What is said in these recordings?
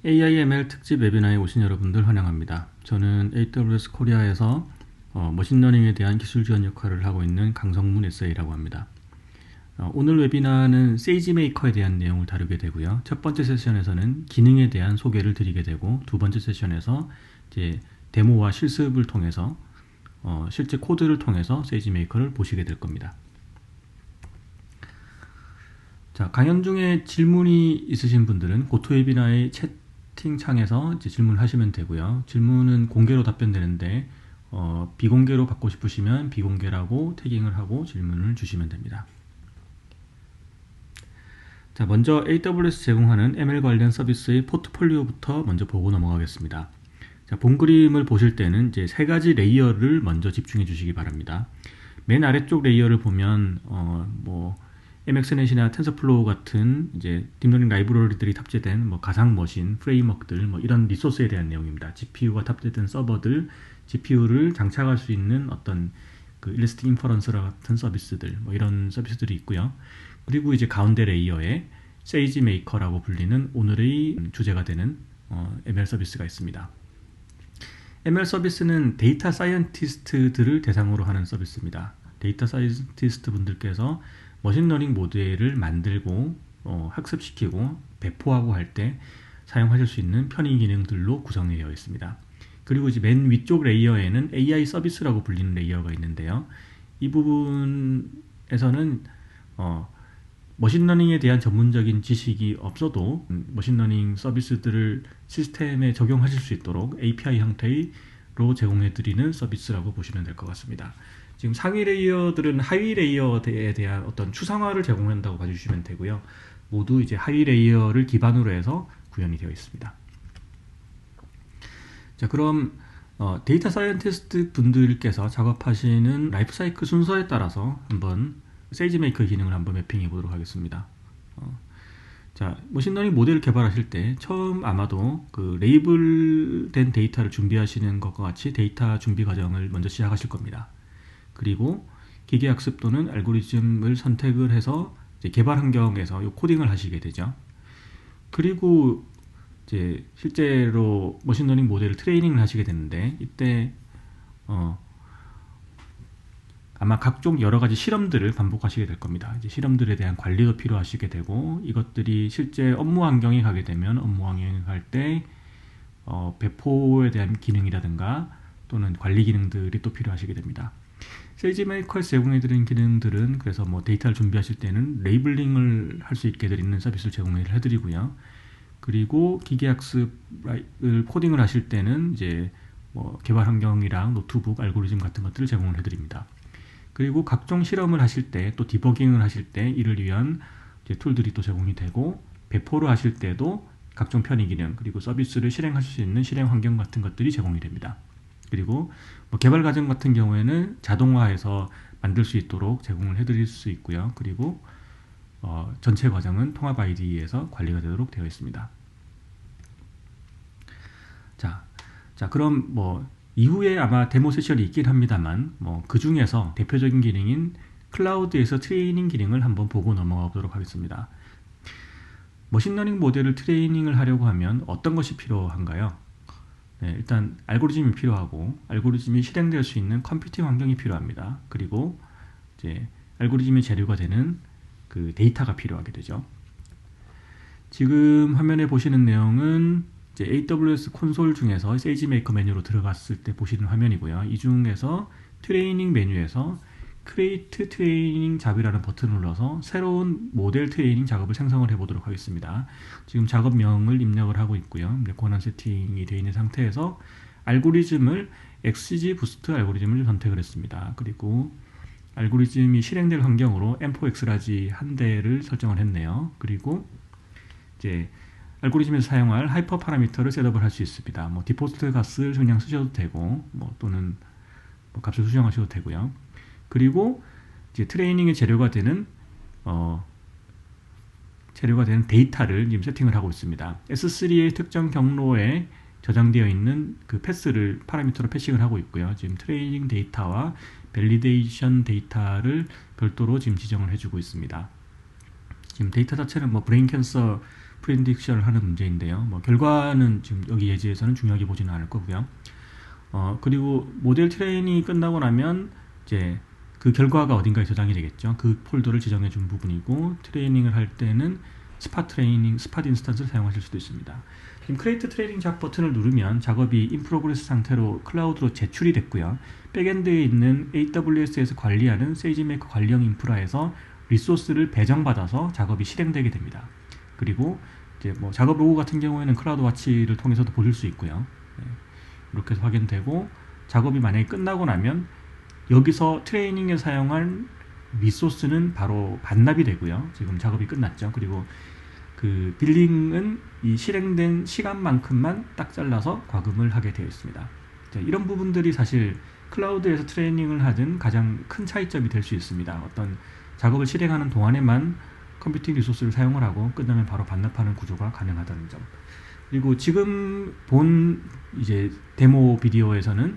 AIML 특집 웨비나에 오신 여러분들 환영합니다. 저는 AWS 코리아에서 머신러닝에 대한 기술 지원 역할을 하고 있는 강성문 SA라고 합니다. 오늘 웨비나는 세이지메이커에 대한 내용을 다루게 되고요. 첫 번째 세션에서는 기능에 대한 소개를 드리게 되고, 두 번째 세션에서 이제 데모와 실습을 통해서 실제 코드를 통해서 세이지메이커를 보시게 될 겁니다. 자, 강연 중에 질문이 있으신 분들은 고토웨비나의 채팅창에서 이제 질문하시면 되고요. 질문은 공개로 답변되는데 비공개로 받고 싶으시면 비공개라고 태깅을 하고 질문을 주시면 됩니다. 자, 먼저 AWS 제공하는 ML 관련 서비스의 포트폴리오부터 먼저 보고 넘어가겠습니다. 자, 본 그림을 보실 때는 이제 세 가지 레이어를 먼저 집중해 주시기 바랍니다. 맨 아래쪽 레이어를 보면 MXNet이나 텐서플로우 같은 이제 딥러닝 라이브러리들이 탑재된 가상 머신, 프레임워크들 이런 리소스에 대한 내용입니다. GPU가 탑재된 서버들, GPU를 장착할 수 있는 어떤 그 일리스틱 인퍼런스 같은 서비스들, 이런 서비스들이 있고요. 그리고 이제 가운데 레이어에 세이지 메이커라고 불리는 오늘의 주제가 되는 ML 서비스가 있습니다. ML 서비스는 데이터 사이언티스트들을 대상으로 하는 서비스입니다. 데이터 사이언티스트 분들께서 머신러닝 모델을 만들고 학습시키고 배포하고 할 때 사용하실 수 있는 편의 기능들로 구성되어 있습니다. 그리고 이제 맨 위쪽 레이어에는 AI 서비스라고 불리는 레이어가 있는데요. 이 부분에서는 머신러닝에 대한 전문적인 지식이 없어도 머신러닝 서비스들을 시스템에 적용하실 수 있도록 API 형태로 제공해드리는 서비스라고 보시면 될 것 같습니다. 지금 상위 레이어들은 하위 레이어에 대한 어떤 추상화를 제공한다고 봐주시면 되고요. 모두 이제 하위 레이어를 기반으로 해서 구현이 되어 있습니다. 자, 그럼 데이터 사이언티스트 분들께서 작업하시는 라이프 사이클 순서에 따라서 한번 세이지메이커 기능을 한번 매핑해 보도록 하겠습니다. 자, 머신러닝 모델을 개발하실 때 처음 아마도 그 레이블된 데이터를 준비하시는 것과 같이 데이터 준비 과정을 먼저 시작하실 겁니다. 그리고 기계학습 또는 알고리즘을 선택을 해서 이제 개발 환경에서 이 코딩을 하시게 되죠. 그리고 이제 실제로 머신러닝 모델을 트레이닝을 하시게 되는데, 이때 아마 각종 여러 가지 실험들을 반복하시게 될 겁니다. 이제 실험들에 대한 관리도 필요하시게 되고, 이것들이 실제 업무 환경에 가게 되면 업무 환경에 갈 때 배포에 대한 기능이라든가 또는 관리 기능들이 또 필요하시게 됩니다. 세이지메이커에서 제공해드리는 기능들은 그래서 데이터를 준비하실 때는 레이블링을 할 수 있게 드리는 서비스를 제공해드리고요. 그리고 기계학습을 코딩을 하실 때는 이제 개발 환경이랑 노트북, 알고리즘 같은 것들을 제공을 해드립니다. 그리고 각종 실험을 하실 때, 또 디버깅을 하실 때 이를 위한 이제 툴들이 또 제공이 되고, 배포를 하실 때도 각종 편의 기능, 그리고 서비스를 실행하실 수 있는 실행 환경 같은 것들이 제공이 됩니다. 그리고 개발 과정 같은 경우에는 자동화해서 만들 수 있도록 제공을 해드릴 수 있고요. 그리고 전체 과정은 통합 IDE에서 관리가 되도록 되어 있습니다. 자, 그럼 이후에 아마 데모 세션이 있긴 합니다만 그 중에서 대표적인 기능인 클라우드에서 트레이닝 기능을 한번 보고 넘어가 보도록 하겠습니다. 머신러닝 모델을 트레이닝을 하려고 하면 어떤 것이 필요한가요? 네, 일단 알고리즘이 필요하고, 알고리즘이 실행될 수 있는 컴퓨팅 환경이 필요합니다. 그리고 이제 알고리즘의 재료가 되는 그 데이터가 필요하게 되죠. 지금 화면에 보시는 내용은 이제 AWS 콘솔 중에서 세이지메이커 메뉴로 들어갔을 때 보시는 화면이고요. 이 중에서 트레이닝 메뉴에서 Create 트레이닝 잡이라는 버튼을 눌러서 새로운 모델 트레이닝 작업을 생성을 해보도록 하겠습니다. 지금 작업명을 입력을 하고 있고요. 권한 세팅이 되어 있는 상태에서 알고리즘을 XGBoost 알고리즘을 선택을 했습니다. 그리고 알고리즘이 실행될 환경으로 M4X라지 한 대를 설정을 했네요. 그리고 이제 알고리즘에서 사용할 하이퍼 파라미터를 셋업을 할 수 있습니다. 디폴트 값을 그냥 쓰셔도 되고, 또는 값을 수정하셔도 되고요. 그리고 이제 트레이닝의 재료가 되는 데이터를 지금 세팅을 하고 있습니다. S3의 특정 경로에 저장되어 있는 그 패스를 파라미터로 패싱을 하고 있고요. 지금 트레이닝 데이터와 밸리데이션 데이터를 별도로 지금 지정을 해주고 있습니다. 지금 데이터 자체는 브레인 캔서 프레딕션을 하는 문제인데요. 뭐 결과는 지금 여기 예제에서는 중요하게 보지는 않을 거고요. 그리고 모델 트레이닝이 끝나고 나면 이제 그 결과가 어딘가에 저장이 되겠죠. 그 폴더를 지정해 준 부분이고, 트레이닝을 할 때는 스팟 인스턴스를 사용하실 수도 있습니다. 지금 크리에이트 트레이닝 작업 버튼을 누르면 작업이 인 프로그레스 상태로 클라우드로 제출이 됐고요. 백엔드에 있는 AWS에서 관리하는 세이지메이커 관리형 인프라에서 리소스를 배정받아서 작업이 실행되게 됩니다. 그리고 이제 뭐 작업 로그 같은 경우에는 클라우드 와치를 통해서도 보실 수 있고요. 이렇게 해서 확인되고, 작업이 만약에 끝나고 나면 여기서 트레이닝에 사용한 리소스는 바로 반납이 되고요. 지금 작업이 끝났죠. 그리고 그 빌링은 이 실행된 시간만큼만 딱 잘라서 과금을 하게 되어 있습니다. 자, 이런 부분들이 사실 클라우드에서 트레이닝을 하든 가장 큰 차이점이 될 수 있습니다. 어떤 작업을 실행하는 동안에만 컴퓨팅 리소스를 사용을 하고 끝나면 바로 반납하는 구조가 가능하다는 점. 그리고 지금 본 이제 데모 비디오에서는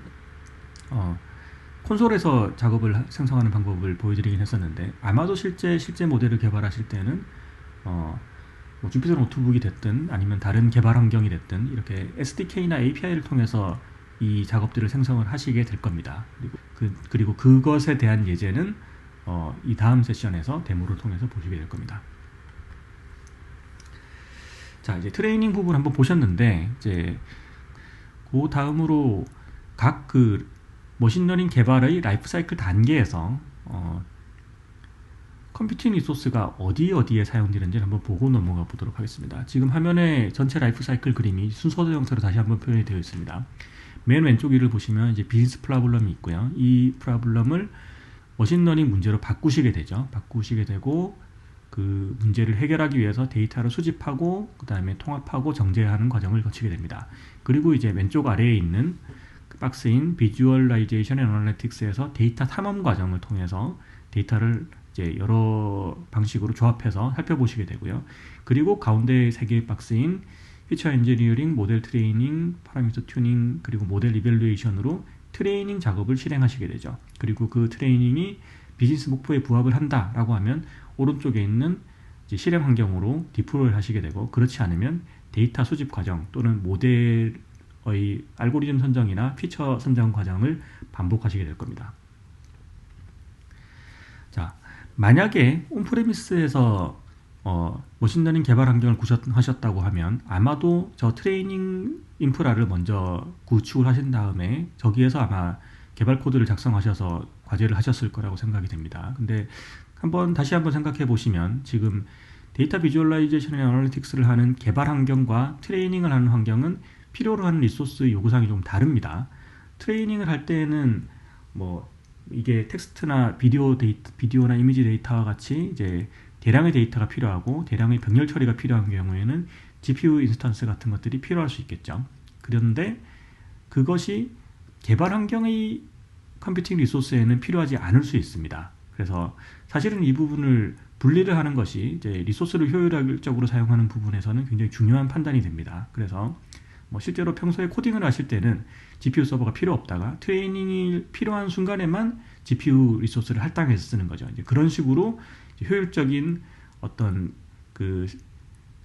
콘솔에서 작업을 생성하는 방법을 보여드리긴 했었는데, 아마도 실제 모델을 개발하실 때는 뭐 주피터 노트북이 됐든 아니면 다른 개발 환경이 됐든 이렇게 SDK나 API를 통해서 이 작업들을 생성을 하시게 될 겁니다. 그리고 그것에 대한 예제는 이 다음 세션에서 데모를 통해서 보시게 될 겁니다. 자, 이제 트레이닝 부분 한번 보셨는데, 이제 그 다음으로 각 그 머신러닝 개발의 라이프 사이클 단계에서 컴퓨팅 리소스가 어디에 사용되는지 한번 보고 넘어가 보도록 하겠습니다. 지금 화면에 전체 라이프 사이클 그림이 순서대 형태로 다시 한번 표현이 되어 있습니다. 맨 왼쪽 위를 보시면 이제 비즈니스 프로블럼이 있고요. 이 프로블럼을 머신러닝 문제로 바꾸시게 되죠. 바꾸시게 되고, 그 문제를 해결하기 위해서 데이터를 수집하고 그 다음에 통합하고 정제하는 과정을 거치게 됩니다. 그리고 이제 왼쪽 아래에 있는 그 박스인 비주얼라이제이션 앤 어널리틱스에서 데이터 탐험 과정을 통해서 데이터를 이제 여러 방식으로 조합해서 살펴보시게 되고요. 그리고 가운데 세 개의 박스인 피처 엔지니어링, 모델 트레이닝, 파라미터 튜닝, 그리고 모델 이밸루에이션으로 트레이닝 작업을 실행하시게 되죠. 그리고 그 트레이닝이 비즈니스 목표에 부합을 한다라고 하면 오른쪽에 있는 이제 실행 환경으로 디플로이를 하시게 되고, 그렇지 않으면 데이터 수집 과정 또는 모델의 알고리즘 선정이나 피처 선정 과정을 반복하시게 될 겁니다. 자, 만약에 온프레미스에서 머신러닝 개발 환경을 구축하셨다고 하면 아마도 저 트레이닝 인프라를 먼저 구축을 하신 다음에 저기에서 아마 개발 코드를 작성하셔서 과제를 하셨을 거라고 생각이 됩니다. 근데 다시 한번 생각해 보시면, 지금 데이터 비주얼라이제이션 앤 어널리틱스를 하는 개발 환경과 트레이닝을 하는 환경은 필요로 하는 리소스 요구사항이 좀 다릅니다. 트레이닝을 할 때는 뭐 이게 텍스트나 비디오나 이미지 데이터와 같이 이제 대량의 데이터가 필요하고 대량의 병렬 처리가 필요한 경우에는 GPU 인스턴스 같은 것들이 필요할 수 있겠죠. 그런데 그것이 개발 환경의 컴퓨팅 리소스에는 필요하지 않을 수 있습니다. 그래서 사실은 이 부분을 분리를 하는 것이 이제 리소스를 효율적으로 사용하는 부분에서는 굉장히 중요한 판단이 됩니다. 그래서 뭐 실제로 평소에 코딩을 하실 때는 GPU 서버가 필요 없다가 트레이닝이 필요한 순간에만 GPU 리소스를 할당해서 쓰는 거죠. 이제 그런 식으로 이제 효율적인 어떤 그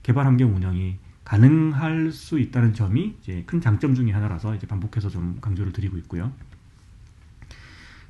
개발 환경 운영이 가능할 수 있다는 점이 이제 큰 장점 중에 하나라서 이제 반복해서 좀 강조를 드리고 있고요.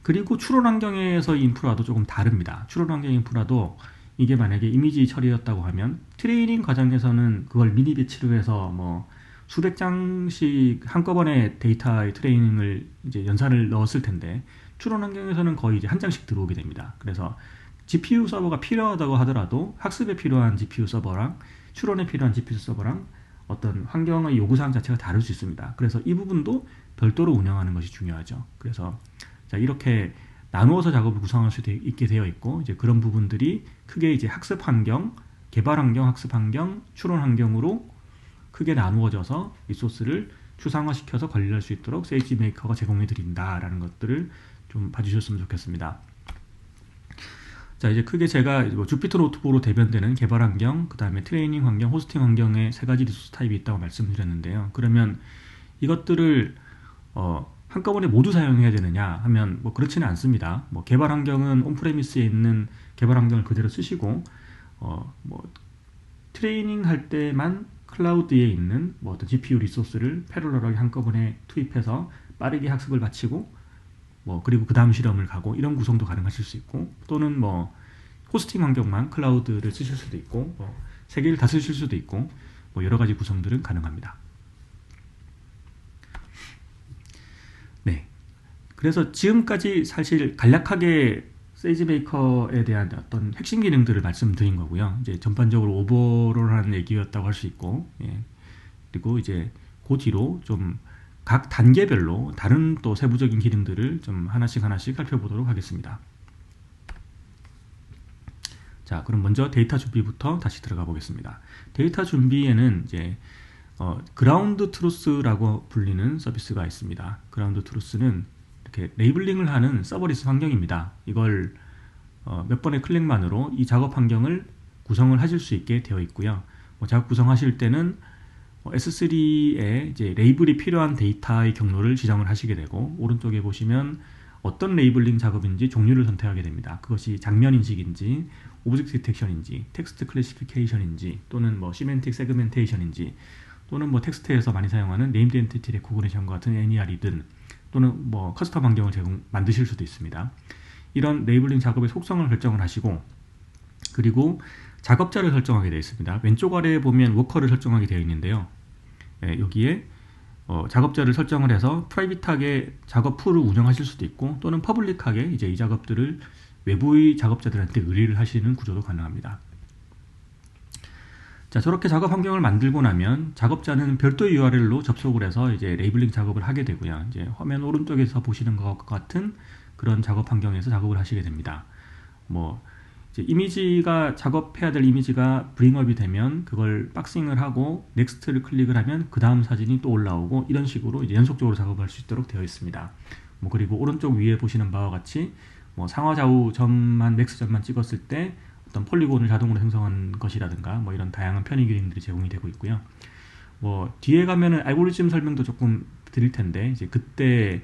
그리고 추론 환경에서의 인프라도 조금 다릅니다. 추론 환경 인프라도 이게 만약에 이미지 처리였다고 하면 트레이닝 과정에서는 그걸 미니 배치로 해서 뭐 수백 장씩 한꺼번에 데이터의 트레이닝을 이제 연산을 넣었을 텐데, 추론 환경에서는 거의 이제 한 장씩 들어오게 됩니다. 그래서 GPU 서버가 필요하다고 하더라도 학습에 필요한 GPU 서버랑 추론에 필요한 GPU 서버랑 어떤 환경의 요구사항 자체가 다를 수 있습니다. 그래서 이 부분도 별도로 운영하는 것이 중요하죠. 그래서 자, 이렇게 나누어서 작업을 구성할 수 있게 되어 있고, 이제 그런 부분들이 크게 이제 학습 환경, 개발 환경, 학습 환경, 추론 환경으로 크게 나누어져서 리소스를 추상화시켜서 관리할 수 있도록 세이지메이커가 제공해 드린다라는 것들을 좀 봐주셨으면 좋겠습니다. 자, 이제 크게 제가 뭐 주피터 노트북으로 대변되는 개발 환경, 그 다음에 트레이닝 환경, 호스팅 환경의 세 가지 리소스 타입이 있다고 말씀드렸는데요. 그러면 이것들을 한꺼번에 모두 사용해야 되느냐 하면 뭐 그렇지는 않습니다. 뭐 개발 환경은 온프레미스에 있는 개발 환경을 그대로 쓰시고 뭐 트레이닝 할 때만 클라우드에 있는 뭐 어떤 GPU 리소스를 패러럴하게 한꺼번에 투입해서 빠르게 학습을 마치고 뭐 그리고 그 다음 실험을 가고 이런 구성도 가능하실 수 있고, 또는 뭐 호스팅 환경만 클라우드를 쓰실 수도 있고 뭐 세 개를 다 쓰실 수도 있고 뭐 여러 가지 구성들은 가능합니다. 네. 그래서 지금까지 사실 간략하게 세이지메이커에 대한 어떤 핵심 기능들을 말씀드린 거고요. 이제 전반적으로 오버롤한 얘기였다고 할 수 있고, 예. 그리고 이제 그 뒤로 좀 각 단계별로 다른 또 세부적인 기능들을 좀 하나씩 살펴보도록 하겠습니다. 자, 그럼 먼저 데이터 준비부터 다시 들어가 보겠습니다. 데이터 준비에는 이제 그라운드 트루스라고 불리는 서비스가 있습니다. 그라운드 트루스는 이렇게 레이블링을 하는 서버리스 환경입니다. 이걸 몇 번의 클릭만으로 이 작업 환경을 구성을 하실 수 있게 되어 있고요. 작업 구성하실 때는 S3에 이제 레이블이 필요한 데이터의 경로를 지정을 하시게 되고, 오른쪽에 보시면 어떤 레이블링 작업인지 종류를 선택하게 됩니다. 그것이 장면 인식인지, 오브젝트 디텍션인지, 텍스트 클래시피케이션인지, 또는 뭐 시멘틱 세그멘테이션인지, 또는 뭐 텍스트에서 많이 사용하는 네임드 엔티티 레코그니션과 같은 NER이든, 또는 뭐 커스텀 환경을 만드실 수도 있습니다. 이런 레이블링 작업의 속성을 결정을 하시고, 그리고 작업자를 설정하게 되어 있습니다. 왼쪽 아래에 보면 워커를 설정하게 되어 있는데요. 예, 여기에 작업자를 설정을 해서 프라이빗하게 작업 풀을 운영하실 수도 있고, 또는 퍼블릭하게 이제 이 작업들을 외부의 작업자들한테 의뢰를 하시는 구조도 가능합니다. 자, 저렇게 작업 환경을 만들고 나면 작업자는 별도의 URL로 접속을 해서 이제 레이블링 작업을 하게 되고요. 이제 화면 오른쪽에서 보시는 것 같은 그런 작업 환경에서 작업을 하시게 됩니다. 뭐 이제 이미지가 작업해야 될 이미지가 브링업이 되면 그걸 박싱을 하고 넥스트를 클릭을 하면 그 다음 사진이 또 올라오고, 이런 식으로 이제 연속적으로 작업할 수 있도록 되어 있습니다. 뭐 그리고 오른쪽 위에 보시는 바와 같이 뭐 상하 좌우 점만 맥스 점만 찍었을 때 어떤 폴리곤을 자동으로 생성한 것이라든가 뭐 이런 다양한 편의 기능들이 제공이 되고 있고요. 뭐 뒤에 가면은 알고리즘 설명도 조금 드릴 텐데, 이제 그때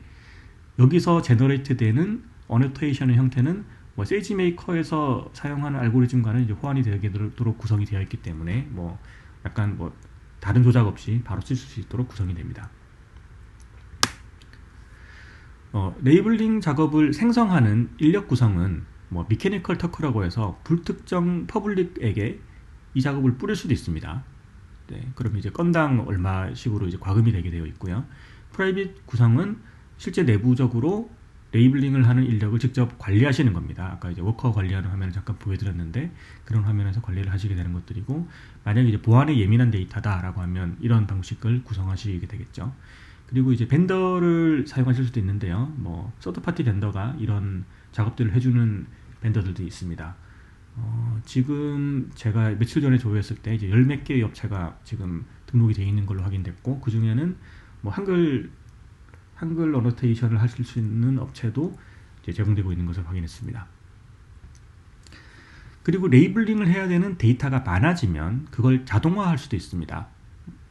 여기서 제너레이트 되는 어노테이션의 형태는 뭐 세이지메이커에서 사용하는 알고리즘과는 이제 호환이 되도록 구성이 되어 있기 때문에 뭐 약간 뭐 다른 조작 없이 바로 쓸 수 있도록 구성이 됩니다. 레이블링 작업을 생성하는 인력 구성은 뭐 미케니컬 터크라고 해서 불특정 퍼블릭에게 이 작업을 뿌릴 수도 있습니다. 네, 그럼 이제 건당 얼마식으로 이제 과금이 되게 되어 있고요. 프라이빗 구성은 실제 내부적으로 레이블링을 하는 인력을 직접 관리하시는 겁니다. 아까 이제 워커 관리하는 화면을 잠깐 보여드렸는데, 그런 화면에서 관리를 하시게 되는 것들이고, 만약에 이제 보안에 예민한 데이터다라고 하면 이런 방식을 구성하시게 되겠죠. 그리고 이제 벤더를 사용하실 수도 있는데요. 뭐 서드파티 벤더가 이런 작업들을 해주는 벤더들도 있습니다. 지금 제가 며칠 전에 조회했을 때 이제 열 몇 개의 업체가 지금 등록이 되어 있는 걸로 확인됐고, 그 중에는 뭐 한글 어노테이션을 하실 수 있는 업체도 이제 제공되고 있는 것을 확인했습니다. 그리고 레이블링을 해야 되는 데이터가 많아지면 그걸 자동화할 수도 있습니다.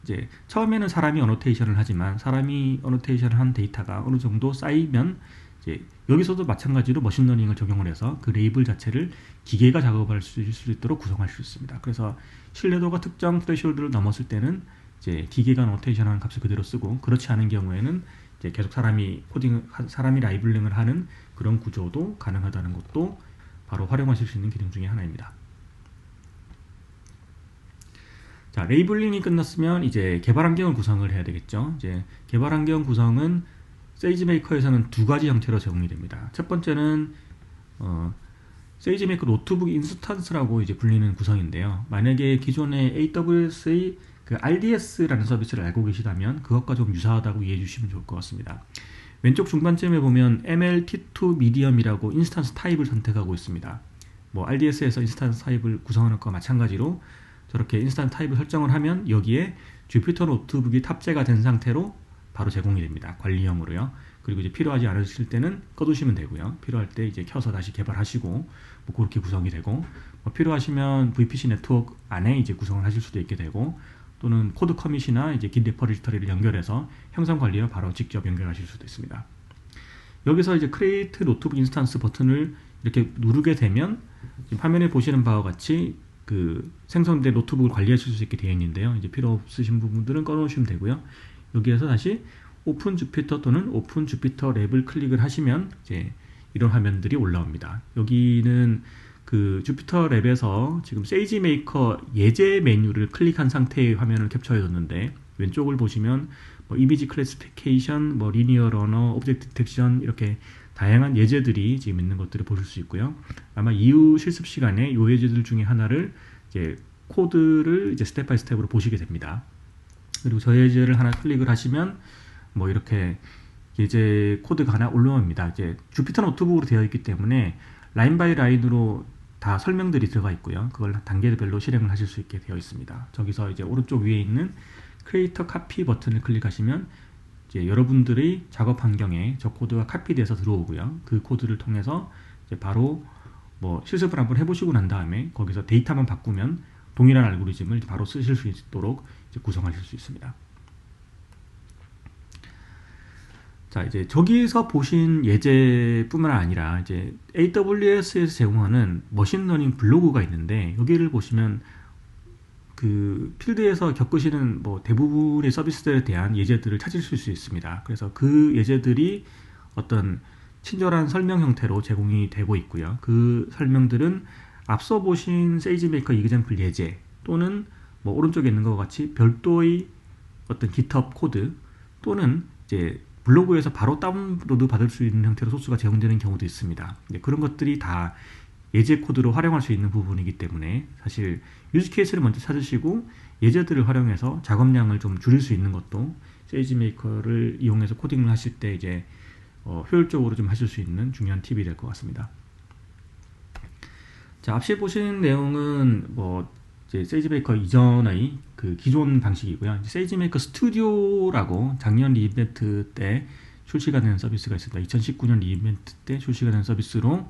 이제 처음에는 사람이 어노테이션을 하지만 사람이 어노테이션을 한 데이터가 어느 정도 쌓이면 이제 여기서도 마찬가지로 머신러닝을 적용을 해서 그 레이블 자체를 기계가 작업할 수 있도록 구성할 수 있습니다. 그래서 신뢰도가 특정 스레시홀드를 넘었을 때는 이제 기계가 어노테이션하는 값을 그대로 쓰고, 그렇지 않은 경우에는 이제 계속 사람이 라이블링을 하는 그런 구조도 가능하다는 것도 바로 활용하실 수 있는 기능 중에 하나입니다. 자, 레이블링이 끝났으면 이제 개발 환경을 구성을 해야 되겠죠. 이제 개발 환경 구성은 세이지메이커에서는 두 가지 형태로 제공이 됩니다. 첫 번째는 세이지메이커 노트북 인스턴스라고 이제 불리는 구성인데요. 만약에 기존의 AWS의 그 RDS라는 서비스를 알고 계시다면 그것과 좀 유사하다고 이해해 주시면 좋을 것 같습니다. 왼쪽 중간쯤에 보면 MLT2 미디엄이라고 인스턴스 타입을 선택하고 있습니다. 뭐 RDS에서 인스턴스 타입을 구성하는 것과 마찬가지로 저렇게 인스턴스 타입을 설정을 하면 여기에 주피터 노트북이 탑재가 된 상태로 바로 제공이 됩니다. 관리형으로요. 그리고 이제 필요하지 않으실 때는 꺼두시면 되고요. 필요할 때 이제 켜서 다시 개발하시고 뭐 그렇게 구성이 되고, 뭐 필요하시면 VPC 네트워크 안에 이제 구성을 하실 수도 있게 되고, 또는 코드 커밋이나 이제 Git 레퍼지터리를 연결해서 형상 관리와 바로 직접 연결하실 수도 있습니다. 여기서 이제 Create 노트북 인스턴스 버튼을 이렇게 누르게 되면 지금 화면에 보시는 바와 같이 그 생성된 노트북을 관리하실 수 있게 되어 있는데요. 이제 필요 없으신 부분들은 꺼놓으시면 되고요. 여기에서 다시 오픈 주피터 또는 오픈 주피터 랩을 클릭을 하시면 이제 이런 화면들이 올라옵니다. 여기는 그 주피터 랩에서 지금 세이지 메이커 예제 메뉴를 클릭한 상태의 화면을 캡처해 뒀는데, 왼쪽을 보시면 뭐 이미지 클래시피케이션, 뭐 리니어 러너, 오브젝트 디텍션, 이렇게 다양한 예제들이 지금 있는 것들을 보실 수 있고요. 아마 이후 실습 시간에 이 예제들 중에 하나를 이제 코드를 이제 스텝 바이 스텝으로 보시게 됩니다. 그리고 저 예제를 하나 클릭을 하시면 뭐 이렇게 예제 코드가 하나 올라옵니다. 이제 주피터 노트북으로 되어 있기 때문에 라인 바이 라인으로 다 설명들이 들어가 있고요. 그걸 단계별로 실행을 하실 수 있게 되어 있습니다. 저기서 이제 오른쪽 위에 있는 크리에이터 카피 버튼을 클릭하시면 이제 여러분들의 작업 환경에 저 코드가 카피돼서 들어오고요. 그 코드를 통해서 이제 바로 뭐 실습을 한번 해보시고 난 다음에 거기서 데이터만 바꾸면 동일한 알고리즘을 바로 쓰실 수 있도록 이제 구성하실 수 있습니다. 자, 이제 저기서 보신 예제뿐만 아니라 이제 AWS에서 제공하는 머신러닝 블로그가 있는데, 여기를 보시면 그 필드에서 겪으시는 뭐 대부분의 서비스들에 대한 예제들을 찾으실 수 있습니다. 그래서 그 예제들이 어떤 친절한 설명 형태로 제공이 되고 있고요. 그 설명들은 앞서 보신 세이지메이커 이그젬플 예제 또는 뭐 오른쪽에 있는 것과 같이 별도의 어떤 GitHub 코드 또는 이제 블로그에서 바로 다운로드 받을 수 있는 형태로 소스가 제공되는 경우도 있습니다. 그런 것들이 다 예제 코드로 활용할 수 있는 부분이기 때문에 사실 유즈 케이스를 먼저 찾으시고 예제들을 활용해서 작업량을 좀 줄일 수 있는 것도 세이지메이커를 이용해서 코딩을 하실 때 이제 효율적으로 좀 하실 수 있는 중요한 팁이 될 것 같습니다. 자, 앞서 보신 내용은 뭐 이제 세이지메이커 이전의 그 기존 방식이고요. 세이지메이커 스튜디오라고 작년 리이벤트 때 출시가 된 서비스가 있습니다. 2019년 리이벤트 때 출시가 된 서비스로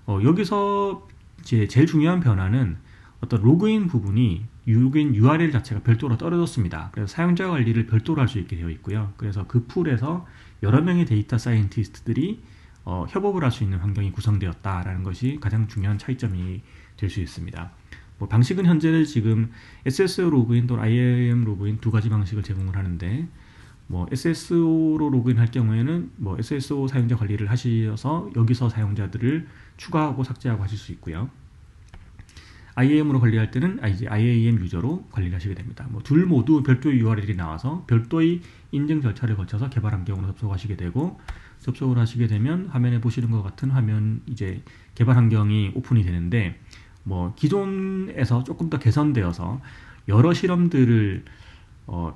여기서 이제 제일 중요한 변화는 어떤 로그인 부분이 로그인 URL 자체가 별도로 떨어졌습니다. 그래서 사용자 관리를 별도로 할 수 있게 되어 있고요. 그래서 그 풀에서 여러 명의 데이터 사이언티스트들이 협업을 할 수 있는 환경이 구성되었다라는 것이 가장 중요한 차이점이 될 수 있습니다. 뭐 방식은 현재 지금 SSO 로그인 또는 IAM 로그인 두 가지 방식을 제공을 하는데, 뭐 SSO로 로그인할 경우에는 뭐 SSO 사용자 관리를 하셔서 여기서 사용자들을 추가하고 삭제하고 하실 수 있고요. IAM으로 관리할 때는 이제 IAM 유저로 관리를 하시게 됩니다. 뭐 둘 모두 별도의 URL이 나와서 별도의 인증 절차를 거쳐서 개발 환경으로 접속하시게 되고, 접속을 하시게 되면 화면에 보시는 것 같은 화면 이제 개발 환경이 오픈이 되는데, 뭐 기존에서 조금 더 개선되어서 여러 실험들을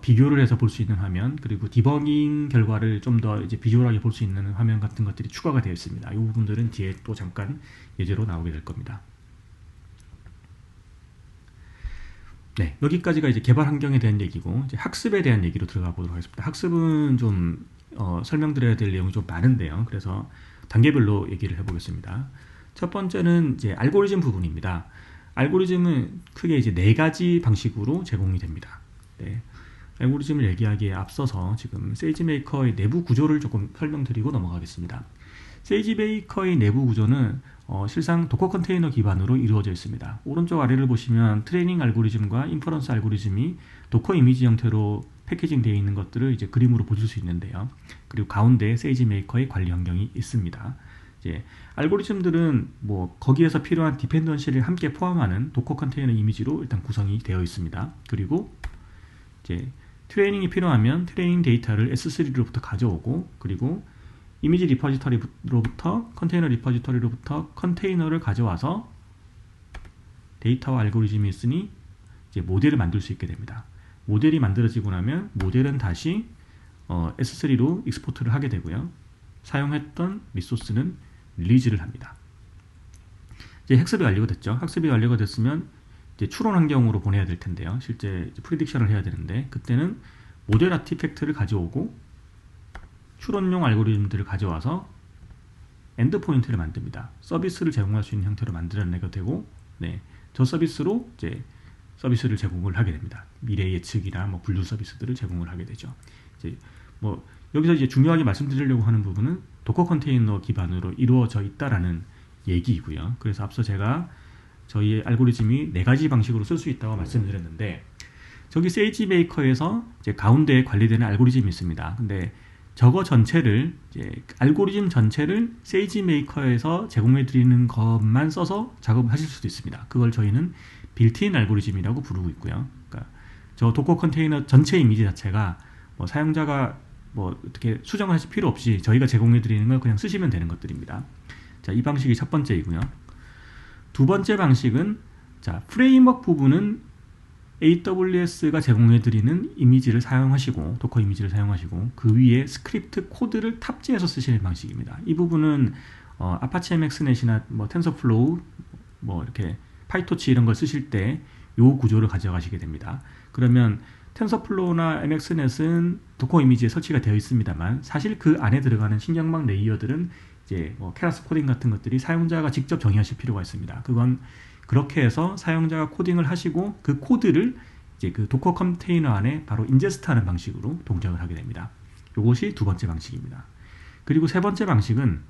비교를 해서 볼 수 있는 화면, 그리고 디버깅 결과를 좀 더 이제 비주얼하게 볼 수 있는 화면 같은 것들이 추가가 되어 있습니다. 이 부분들은 뒤에 또 잠깐 예제로 나오게 될 겁니다. 네, 여기까지가 이제 개발 환경에 대한 얘기고, 이제 학습에 대한 얘기로 들어가 보도록 하겠습니다. 학습은 좀 설명드려야 될 내용이 좀 많은데요. 그래서 단계별로 얘기를 해보겠습니다. 첫 번째는 이제 알고리즘 부분입니다. 알고리즘은 크게 이제 네 가지 방식으로 제공이 됩니다. 네. 알고리즘을 얘기하기에 앞서서 지금 세이지메이커의 내부 구조를 조금 설명드리고 넘어가겠습니다. 세이지메이커의 내부 구조는 실상 도커 컨테이너 기반으로 이루어져 있습니다. 오른쪽 아래를 보시면 트레이닝 알고리즘과 인퍼런스 알고리즘이 도커 이미지 형태로 패키징 되어 있는 것들을 이제 그림으로 보실 수 있는데요. 그리고 가운데 세이지메이커의 관리 환경이 있습니다. 이제 알고리즘들은 뭐 거기에서 필요한 디펜던시를 함께 포함하는 도커 컨테이너 이미지로 일단 구성이 되어 있습니다. 그리고 이제 트레이닝이 필요하면 트레이닝 데이터를 S3로부터 가져오고, 그리고 이미지 리퍼지터리로부터 컨테이너 리퍼지터리로부터 컨테이너를 가져와서 데이터와 알고리즘이 있으니 이제 모델을 만들 수 있게 됩니다. 모델이 만들어지고 나면 모델은 다시 S3로 익스포트를 하게 되고요. 사용했던 리소스는 릴리즈를 합니다. 이제 학습이 완료가 됐죠. 학습이 완료가 됐으면 이제 추론 환경으로 보내야 될 텐데요. 실제 프리딕션을 해야 되는데, 그때는 모델 아티팩트를 가져오고 추론용 알고리즘들을 가져와서 엔드포인트를 만듭니다. 서비스를 제공할 수 있는 형태로 만들어내게 되고, 네, 저 서비스로 이제 서비스를 제공을 하게 됩니다. 미래 예측이나 뭐 분류 서비스들을 제공을 하게 되죠. 이제 뭐 여기서 이제 중요하게 말씀드리려고 하는 부분은 도커 컨테이너 기반으로 이루어져 있다라는 얘기이고요. 그래서 앞서 제가 저희의 알고리즘이 4가지 방식으로 쓸 수 있다고 말씀드렸는데, 저기 세이지메이커에서 이제 가운데에 관리되는 알고리즘이 있습니다. 근데 저거 전체를 이제 알고리즘 전체를 세이지메이커에서 제공해드리는 것만 써서 작업을 하실 수도 있습니다. 그걸 저희는 빌트인 알고리즘이라고 부르고 있고요. 그러니까 저 도커 컨테이너 전체 이미지 자체가 뭐 사용자가 뭐 어떻게 수정을 하실 필요 없이 저희가 제공해드리는 걸 그냥 쓰시면 되는 것들입니다. 자, 이 방식이 첫 번째이고요. 두 번째 방식은, 자, 프레임워크 부분은 AWS가 제공해드리는 이미지를 사용하시고, 도커 이미지를 사용하시고, 그 위에 스크립트 코드를 탑재해서 쓰시는 방식입니다. 이 부분은 아파치 MXNet이나 뭐 텐서플로우, 뭐 이렇게 파이토치 이런 걸 쓰실 때 이 구조를 가져가시게 됩니다. 그러면 텐서플로우나 MXNet은 도커 이미지에 설치가 되어 있습니다만, 사실 그 안에 들어가는 신경망 레이어들은 이제 뭐 케라스 코딩 같은 것들이 사용자가 직접 정의하실 필요가 있습니다. 그건 그렇게 해서 사용자가 코딩을 하시고 그 코드를 이제 그 도커 컨테이너 안에 바로 인제스트하는 방식으로 동작을 하게 됩니다. 이것이 두 번째 방식입니다. 그리고 세 번째 방식은,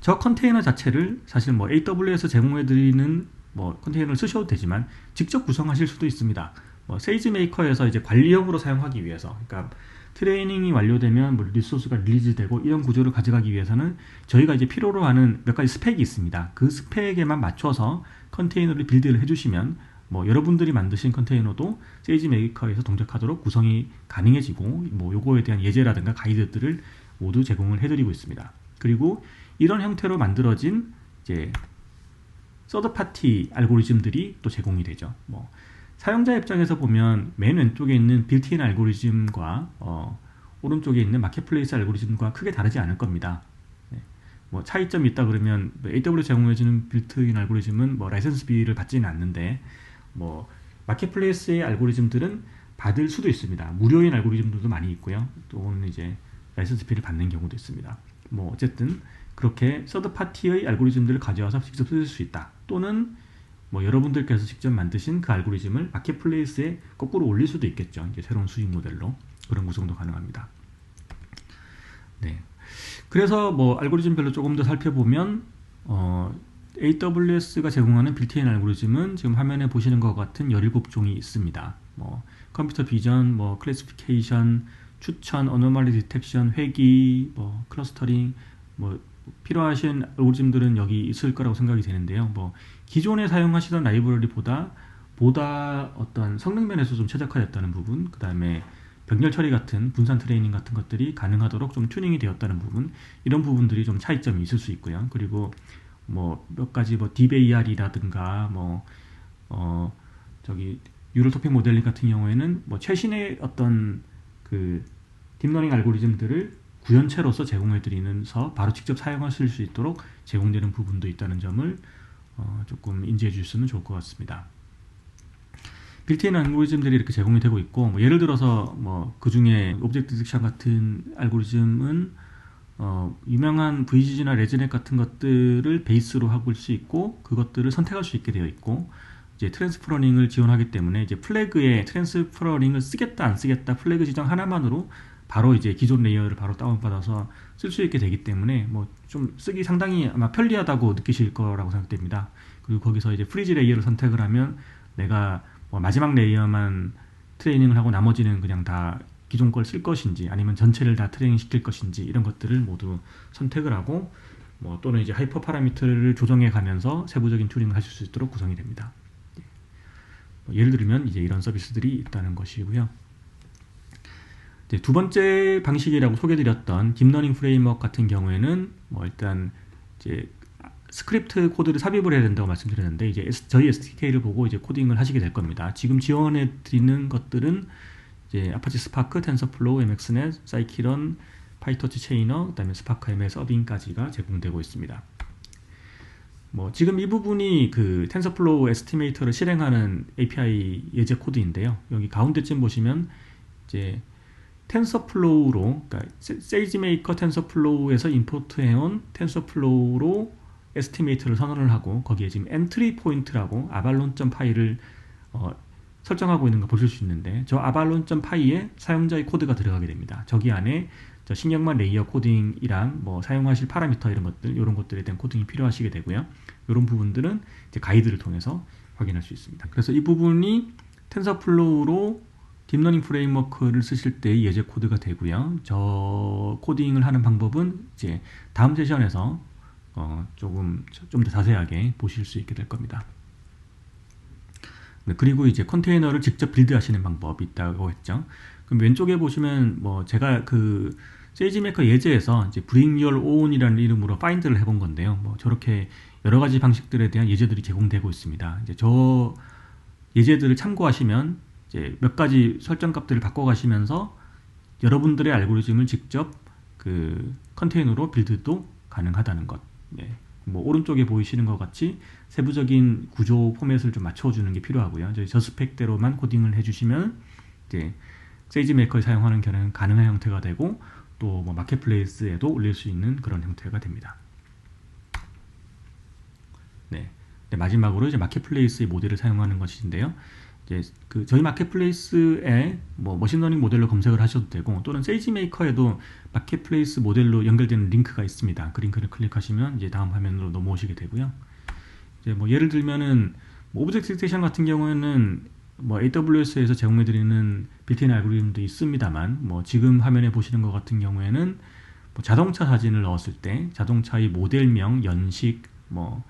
저 컨테이너 자체를 사실 뭐 AWS 제공해드리는 뭐 컨테이너를 쓰셔도 되지만 직접 구성하실 수도 있습니다. 뭐 세이지메이커에서 이제 관리형으로 사용하기 위해서, 그러니까 트레이닝이 완료되면 뭐 리소스가 릴리즈되고 이런 구조를 가져가기 위해서는 저희가 이제 필요로 하는 몇 가지 스펙이 있습니다. 그 스펙에만 맞춰서 컨테이너를 빌드를 해주시면 뭐 여러분들이 만드신 컨테이너도 세이지메이커에서 동작하도록 구성이 가능해지고, 뭐 요거에 대한 예제라든가 가이드들을 모두 제공을 해드리고 있습니다. 그리고 이런 형태로 만들어진 이제 서드파티 알고리즘들이 또 제공이 되죠. 뭐 사용자 입장에서 보면 맨 왼쪽에 있는 빌트인 알고리즘과 오른쪽에 있는 마켓플레이스 알고리즘과 크게 다르지 않을 겁니다. 네. 뭐 차이점이 있다 그러면 AWS 제공해주는 빌트인 알고리즘은 뭐 라이선스비를 받지는 않는데, 뭐 마켓플레이스의 알고리즘들은 받을 수도 있습니다. 무료인 알고리즘들도 많이 있고요. 또는 이제 라이선스비를 받는 경우도 있습니다. 뭐 어쨌든 그렇게 서드파티의 알고리즘들을 가져와서 직접 쓸 수 있다. 또는 뭐 여러분들께서 직접 만드신 그 알고리즘을 마켓플레이스에 거꾸로 올릴 수도 있겠죠. 이제 새로운 수익 모델로 그런 구성도 가능합니다. 네. 그래서 뭐 알고리즘별로 조금 더 살펴보면 AWS가 제공하는 빌트인 알고리즘은 지금 화면에 보시는 것 같은 17종이 있습니다. 뭐 컴퓨터 비전, 뭐 클래시피케이션, 추천, 어노멀리 디텍션, 회귀, 뭐 클러스터링, 뭐 필요하신 알고리즘들은 여기 있을 거라고 생각이 되는데요. 뭐 기존에 사용하시던 라이브러리보다 어떤 성능 면에서 좀 최적화됐다는 부분, 그 다음에 병렬 처리 같은 분산 트레이닝 같은 것들이 가능하도록 좀 튜닝이 되었다는 부분, 이런 부분들이 좀 차이점이 있을 수 있고요. 그리고 뭐 몇 가지 뭐 DeepAR이라든가 저기 뉴럴 토픽 모델링 같은 경우에는 뭐 최신의 어떤 그 딥러닝 알고리즘들을 구현체로서 제공해드리면서 바로 직접 사용하실 수 있도록 제공되는 부분도 있다는 점을 조금 인지해 주시면 좋을 것 같습니다. 빌트인 알고리즘들이 이렇게 제공이 되고 있고, 뭐 예를 들어서 뭐 그 중에 오브젝트 디텍션 같은 알고리즘은 유명한 VGG나 레즈넷 같은 것들을 베이스로 하고 수 있고, 그것들을 선택할 수 있게 되어 있고, 이제 트랜스퍼러닝을 지원하기 때문에 이제 플래그에 트랜스퍼러닝을 쓰겠다 안 쓰겠다 플래그 지정 하나만으로 바로 이제 기존 레이어를 바로 다운받아서 쓸 수 있게 되기 때문에 뭐 좀 쓰기 상당히 아마 편리하다고 느끼실 거라고 생각됩니다. 그리고 거기서 이제 프리즈 레이어를 선택을 하면 내가 뭐 마지막 레이어만 트레이닝을 하고 나머지는 그냥 다 기존 걸 쓸 것인지, 아니면 전체를 다 트레이닝 시킬 것인지, 이런 것들을 모두 선택을 하고 뭐 또는 이제 하이퍼 파라미터를 조정해 가면서 세부적인 튜닝을 하실 수 있도록 구성이 됩니다. 예를 들면 이제 이런 서비스들이 있다는 것이고요. 이제 두 번째 방식이라고 소개드렸던 딥러닝 프레임워크 같은 경우에는 뭐 일단 이제 스크립트 코드를 삽입을 해야 된다고 말씀드렸는데, 이제 저희 SDK를 보고 이제 코딩을 하시게 될 겁니다. 지금 지원해 드리는 것들은 이제 아파치 스파크, 텐서플로우, MXNet, 사이키런, 파이토치 체이너, 그다음에 스파크 MS 어빙까지가 제공되고 있습니다. 뭐 지금 이 부분이 그 텐서플로우 에스티메이터를 실행하는 API 예제 코드인데요. 여기 가운데쯤 보시면 이제 텐서플로우로, 그러니까 세이지메이커 텐서플로우에서 임포트해온 텐서플로우로 에스티메이터를 선언을 하고, 거기에 지금 엔트리 포인트라고 아발론.py 파일을 설정하고 있는 거 보실 수 있는데, 저 아발론.py에 사용자의 코드가 들어가게 됩니다. 저기 안에 저 신경망 레이어 코딩이랑 뭐 사용하실 파라미터 이런 것들에 대한 코딩이 필요하시게 되고요. 이런 부분들은 이제 가이드를 통해서 확인할 수 있습니다. 그래서 이 부분이 텐서플로우로 딥러닝 프레임워크를 쓰실 때 예제 코드가 되고요. 저 코딩을 하는 방법은 이제 다음 세션에서 좀 더 자세하게 보실 수 있게 될 겁니다. 네, 그리고 이제 컨테이너를 직접 빌드하시는 방법이 있다고 했죠. 그럼 왼쪽에 보시면 뭐 제가 그 세이지메이커 예제에서 이제 Bring Your Own이라는 이름으로 파인드를 해본 건데요. 뭐 저렇게 여러 가지 방식들에 대한 예제들이 제공되고 있습니다. 이제 저 예제들을 참고하시면 이제 몇 가지 설정 값들을 바꿔가시면서 여러분들의 알고리즘을 직접 그 컨테이너로 빌드도 가능하다는 것. 네. 뭐 오른쪽에 보이시는 것 같이 세부적인 구조 포맷을 좀 맞춰주는 게 필요하고요. 저 스펙대로만 코딩을 해주시면 이제 세이지메이커에 사용하는 경우는 가능한 형태가 되고 또 뭐 마켓플레이스에도 올릴 수 있는 그런 형태가 됩니다. 네. 네, 마지막으로 이제 마켓플레이스의 모델을 사용하는 것인데요. 이제 그 저희 마켓플레이스에 뭐 머신러닝 모델로 검색을 하셔도 되고 또는 세이지메이커에도 마켓플레이스 모델로 연결되는 링크가 있습니다. 그 링크를 클릭하시면 이제 다음 화면으로 넘어오시게 되고요. 이제 뭐 예를 들면은 뭐 오브젝트 디텍션 같은 경우에는 뭐 AWS에서 제공해드리는 빌트인 알고리즘도 있습니다만 뭐 지금 화면에 보시는 것 같은 경우에는 뭐 자동차 사진을 넣었을 때 자동차의 모델명, 연식, 뭐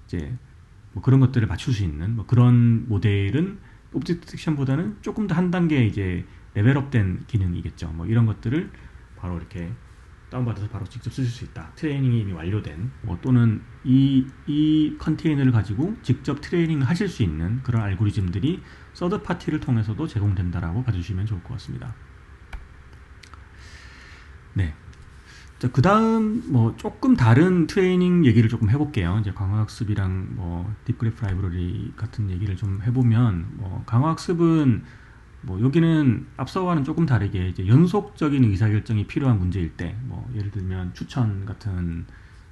이제 뭐 그런 것들을 맞출 수 있는 뭐 그런 모델은 오브젝트 디텍션보다는 조금 더 한 단계 이제 레벨업된 기능이겠죠. 뭐 이런 것들을 바로 이렇게 다운받아서 바로 직접 쓰실 수 있다. 트레이닝이 이미 완료된 뭐 또는 이 컨테이너를 가지고 직접 트레이닝을 하실 수 있는 그런 알고리즘들이 서드 파티를 통해서도 제공된다라고 봐주시면 좋을 것 같습니다. 네. 자, 그 다음 뭐 조금 다른 트레이닝 얘기를 조금 해볼게요. 이제 강화학습이랑 뭐 딥그래프 라이브러리 같은 얘기를 좀 해보면 뭐 강화학습은 뭐 여기는 앞서와는 조금 다르게 이제 연속적인 의사결정이 필요한 문제일 때 뭐 예를 들면 추천 같은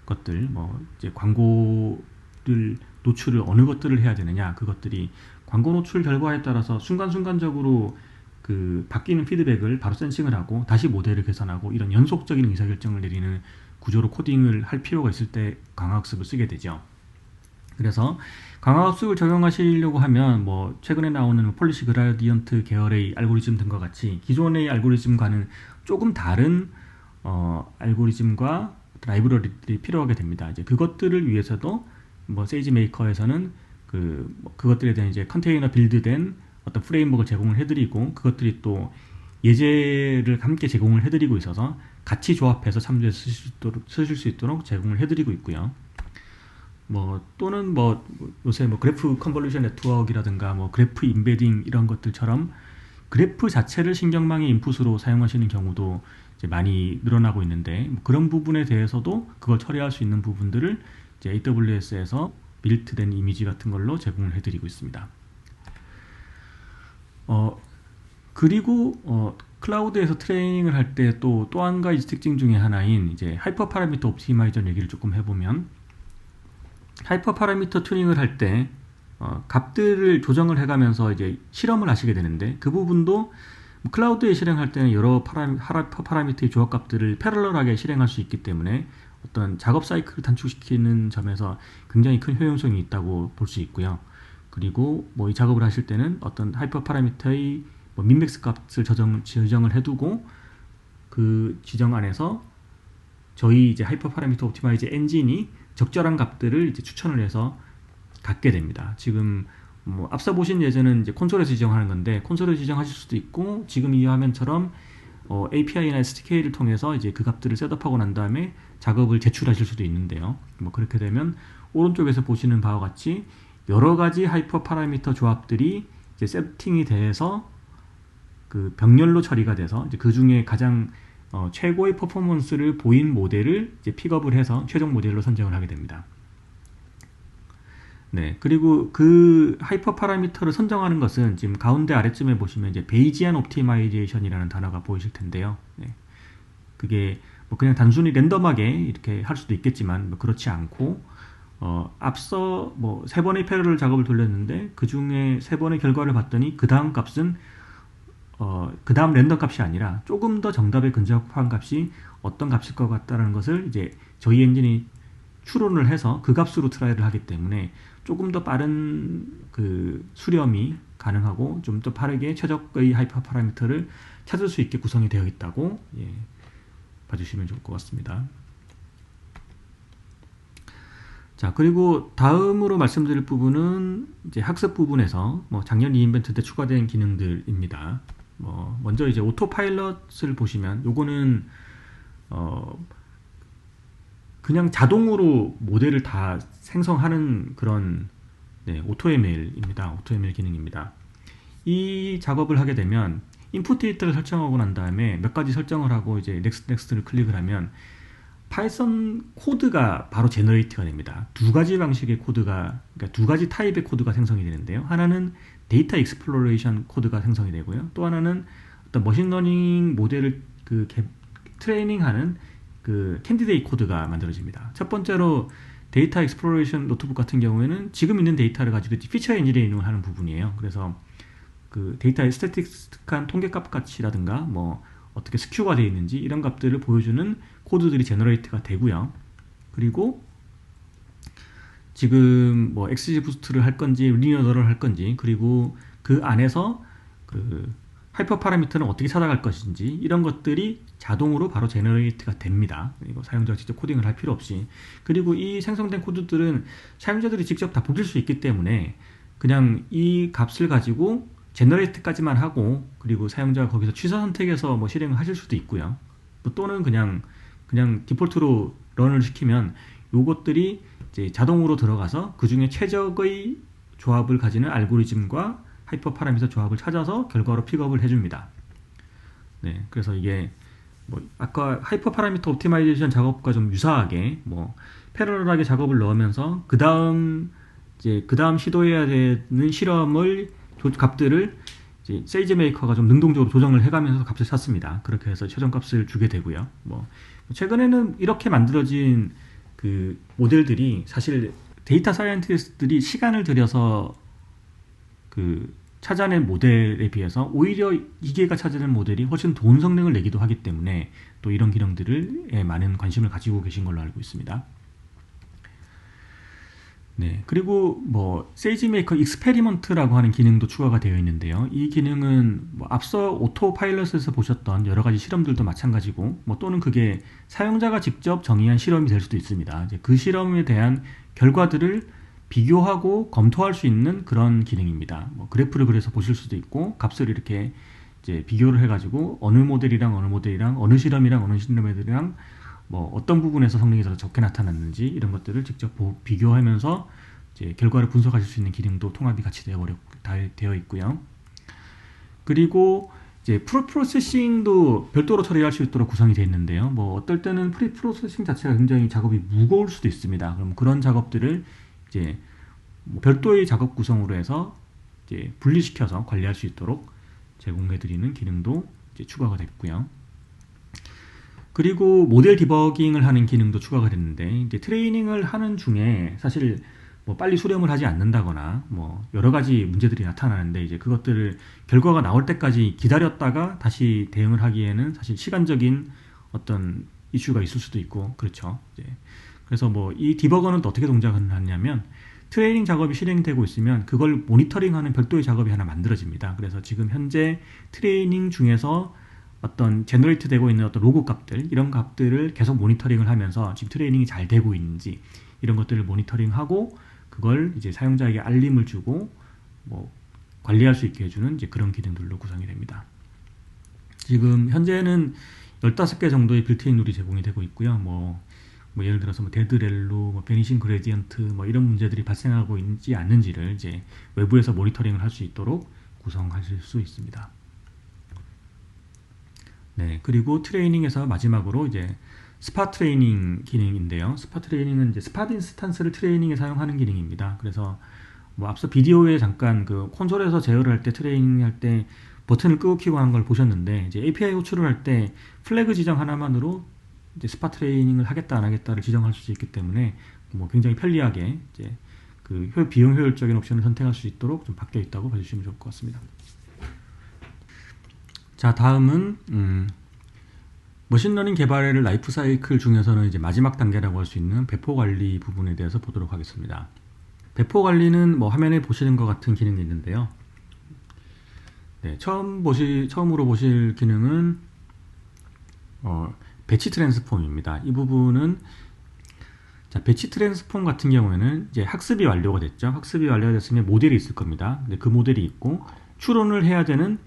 것들 뭐 이제 광고를 노출을 어느 것들을 해야 되느냐 그것들이 광고 노출 결과에 따라서 순간순간적으로 그 바뀌는 피드백을 바로 센싱을 하고 다시 모델을 개선하고 이런 연속적인 의사결정을 내리는 구조로 코딩을 할 필요가 있을 때 강화학습을 쓰게 되죠. 그래서 강화학습을 적용하시려고 하면 뭐 최근에 나오는 폴리시 그라디언트 계열의 알고리즘 등과 같이 기존의 알고리즘과는 조금 다른 알고리즘과 라이브러리들이 필요하게 됩니다. 이제 그것들을 위해서도 뭐 세이지 메이커에서는 그것들에 대한 이제 컨테이너 빌드된 어떤 프레임워크를 제공을 해드리고 그것들이 또 예제를 함께 제공을 해드리고 있어서 같이 조합해서 참조해서 쓰실 수 있도록 제공을 해드리고 있고요. 뭐 또는 뭐 요새 뭐 그래프 컨볼루션 네트워크라든가 뭐 그래프 임베딩 이런 것들처럼 그래프 자체를 신경망의 인풋으로 사용하시는 경우도 이제 많이 늘어나고 있는데 뭐 그런 부분에 대해서도 그걸 처리할 수 있는 부분들을 이제 AWS에서 빌트된 이미지 같은 걸로 제공을 해드리고 있습니다. 그리고 클라우드에서 트레이닝을 할 때 또 한 가지 특징 중에 하나인 이제 하이퍼 파라미터 옵티마이저 얘기를 조금 해보면 하이퍼 파라미터 튜닝을 할 때 값들을 조정을 해가면서 이제 실험을 하시게 되는데 그 부분도 클라우드에 실행할 때는 여러 하이퍼 파라미터의 조합 값들을 패러럴하게 실행할 수 있기 때문에 어떤 작업 사이클을 단축시키는 점에서 굉장히 큰 효용성이 있다고 볼 수 있고요. 그리고 뭐 이 작업을 하실 때는 어떤 하이퍼 파라미터의 뭐 민맥스 값을 지정을 해두고 그 지정 안에서 저희 이제 하이퍼 파라미터 옵티마이저 엔진이 적절한 값들을 이제 추천을 해서 갖게 됩니다. 지금 뭐 앞서 보신 예제는 이제 콘솔에서 지정하는 건데 콘솔에서 지정하실 수도 있고 지금 이 화면처럼 API나 SDK를 통해서 이제 그 값들을 셋업하고 난 다음에 작업을 제출하실 수도 있는데요. 뭐 그렇게 되면 오른쪽에서 보시는 바와 같이 여러 가지 하이퍼 파라미터 조합들이 이제 세팅이 돼서 그 병렬로 처리가 돼서 이제 그 중에 가장 최고의 퍼포먼스를 보인 모델을 이제 픽업을 해서 최종 모델로 선정을 하게 됩니다. 네, 그리고 그 하이퍼 파라미터를 선정하는 것은 지금 가운데 아래쯤에 보시면 이제 베이지안 옵티마이제이션이라는 단어가 보이실 텐데요. 네, 그게 뭐 그냥 단순히 랜덤하게 이렇게 할 수도 있겠지만 뭐 그렇지 않고 앞서 뭐 3번의 패러럴 작업을 돌렸는데 그 중에 3번의 결과를 봤더니 그 다음 값은 그 다음 랜덤 값이 아니라 조금 더 정답에 근접한 값이 어떤 값일 것 같다는 것을 이제 저희 엔진이 추론을 해서 그 값으로 트라이를 하기 때문에 조금 더 빠른 그 수렴이 가능하고 좀 더 빠르게 최적의 하이퍼 파라미터를 찾을 수 있게 구성이 되어 있다고 봐주시면 좋을 것 같습니다. 자, 그리고 다음으로 말씀드릴 부분은 이제 학습 부분에서 작년 리인벤트 때 추가된 기능들입니다. 먼저 이제 오토파일럿을 보시면 요거는 그냥 자동으로 모델을 다 생성하는 그런 오토ML입니다. 오토ML 기능입니다. 이 작업을 하게 되면 인풋 데이터를 설정하고 난 다음에 몇 가지 설정을 하고 이제 넥스트를 클릭을 하면 파이썬 코드가 바로 제너레이트가 됩니다. 두 가지 방식의 코드가, 그러니까 두 가지 타입의 코드가 생성이 되는데요. 하나는 데이터 익스플로레이션 코드가 생성이 되고요. 또 하나는 어떤 머신러닝 모델을 트레이닝하는 캔디데이트 코드가 만들어집니다. 첫 번째로 데이터 익스플로레이션 노트북 같은 경우에는 지금 있는 데이터를 가지고 피처 엔지니어링을 하는 부분이에요. 그래서 그 데이터의 스태틱한 통계값 가치라든가 어떻게 스큐가 되어 있는지 이런 값들을 보여주는 코드들이 제너레이트가 되고요. 그리고 지금 XG 부스트를 할 건지 리니어더를 할 건지, 그리고 그 안에서 그 하이퍼 파라미터는 어떻게 찾아갈 것인지 이런 것들이 자동으로 바로 제너레이트가 됩니다. 이거 사용자가 직접 코딩을 할 필요 없이. 그리고 이 생성된 코드들은 사용자들이 직접 다 보실 수 있기 때문에 그냥 이 값을 가지고 제너레이트까지만 하고, 그리고 사용자가 거기서 취사 선택해서 실행을 하실 수도 있고요. 또는 그냥 디폴트로 런을 시키면 요것들이 이제 자동으로 들어가서 그 중에 최적의 조합을 가지는 알고리즘과 하이퍼 파라미터 조합을 찾아서 결과로 픽업을 해줍니다. 네, 그래서 이게 아까 하이퍼 파라미터 옵티마이제이션 작업과 좀 유사하게 패러럴하게 작업을 넣으면서 그 다음 시도해야 되는 실험을 값들을 이제 세이지 메이커가 좀 능동적으로 조정을 해가면서 값을 찾습니다. 그렇게 해서 최종 값을 주게 되고요. 최근에는 이렇게 만들어진 그 모델들이 사실 데이터 사이언티스트들이 시간을 들여서 그 찾아낸 모델에 비해서 오히려 기계가 찾아낸 모델이 훨씬 좋은 성능을 내기도 하기 때문에 또 이런 기능들에 많은 관심을 가지고 계신 걸로 알고 있습니다. 네, 그리고 세이지 메이커 익스페리먼트라고 하는 기능도 추가가 되어 있는데요. 이 기능은 앞서 오토 파일럿에서 보셨던 여러 가지 실험들도 마찬가지고, 또는 그게 사용자가 직접 정의한 실험이 될 수도 있습니다. 이제 그 실험에 대한 결과들을 비교하고 검토할 수 있는 그런 기능입니다. 그래프를 그려서 보실 수도 있고, 값을 이렇게 이제 비교를 해가지고 어느 모델이랑 어느 실험이랑 어느 실험들이랑 어떤 부분에서 성능이 더 좋게 나타났는지 이런 것들을 직접 비교하면서 이제 결과를 분석하실 수 있는 기능도 통합이 같이 되어 있고요. 그리고 이제 프로세싱도 별도로 처리할 수 있도록 구성이 되어 있는데요. 어떨 때는 프로세싱 자체가 굉장히 작업이 무거울 수도 있습니다. 그럼 그런 작업들을 이제 별도의 작업 구성으로 해서 이제 분리시켜서 관리할 수 있도록 제공해드리는 기능도 이제 추가가 됐고요. 그리고 모델 디버깅을 하는 기능도 추가가 됐는데, 이제 트레이닝을 하는 중에 사실 빨리 수렴을 하지 않는다거나 여러 가지 문제들이 나타나는데, 이제 그것들을 결과가 나올 때까지 기다렸다가 다시 대응을 하기에는 사실 시간적인 어떤 이슈가 있을 수도 있고, 그렇죠. 그래서 이 디버거는 또 어떻게 동작을 하냐면, 트레이닝 작업이 실행되고 있으면 그걸 모니터링하는 별도의 작업이 하나 만들어집니다. 그래서 지금 현재 트레이닝 중에서 어떤 제너레이트 되고 있는 어떤 로그 값들, 이런 값들을 계속 모니터링을 하면서 지금 트레이닝이 잘 되고 있는지 이런 것들을 모니터링하고 그걸 이제 사용자에게 알림을 주고 관리할 수 있게 해주는 이제 그런 기능들로 구성이 됩니다. 지금 현재는 15개 정도의 빌트인 룰이 제공이 되고 있고요. 예를 들어서 데드렐루, 베니싱 그레디언트 이런 문제들이 발생하고 있지 않는지를 이제 외부에서 모니터링을 할 수 있도록 구성하실 수 있습니다. 네, 그리고 트레이닝에서 마지막으로 이제 스팟 트레이닝 기능인데요. 스팟 트레이닝은 이제 스팟 인스탄스를 트레이닝에 사용하는 기능입니다. 그래서 앞서 비디오에 잠깐 그 콘솔에서 제어를 할 때 트레이닝 할 때 버튼을 끄고 켜고 하는 걸 보셨는데, 이제 API 호출을 할 때 플래그 지정 하나만으로 이제 스팟 트레이닝을 하겠다 안 하겠다를 지정할 수 있기 때문에 굉장히 편리하게 이제 그 비용 효율적인 옵션을 선택할 수 있도록 좀 바뀌어 있다고 봐주시면 좋을 것 같습니다. 자, 다음은 머신러닝 개발의 라이프 사이클 중에서는 이제 마지막 단계라고 할 수 있는 배포 관리 부분에 대해서 보도록 하겠습니다. 배포 관리는 뭐 화면에 보시는 것 같은 기능이 있는데요. 네, 처음으로 보실 기능은 배치 트랜스폼입니다. 이 부분은 자, 배치 트랜스폼 같은 경우에는 이제 학습이 완료가 됐죠. 학습이 완료가 됐으면 모델이 있을 겁니다. 근데 그 모델이 있고 추론을 해야 되는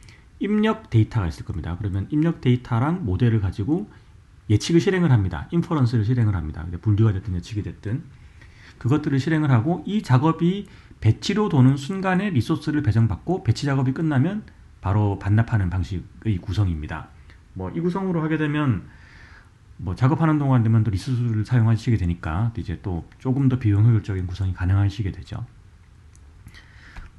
입력 데이터가 있을 겁니다. 그러면 입력 데이터랑 모델을 가지고 예측을 실행을 합니다. 인퍼런스를 실행을 합니다. 분류가 됐든 예측이 됐든 그것들을 실행을 하고 이 작업이 배치로 도는 순간에 리소스를 배정받고 배치 작업이 끝나면 바로 반납하는 방식의 구성입니다. 뭐 이 구성으로 하게 되면 뭐 작업하는 동안 되면 또 리소스를 사용하시게 되니까 이제 또 조금 더 비용 효율적인 구성이 가능하시게 되죠.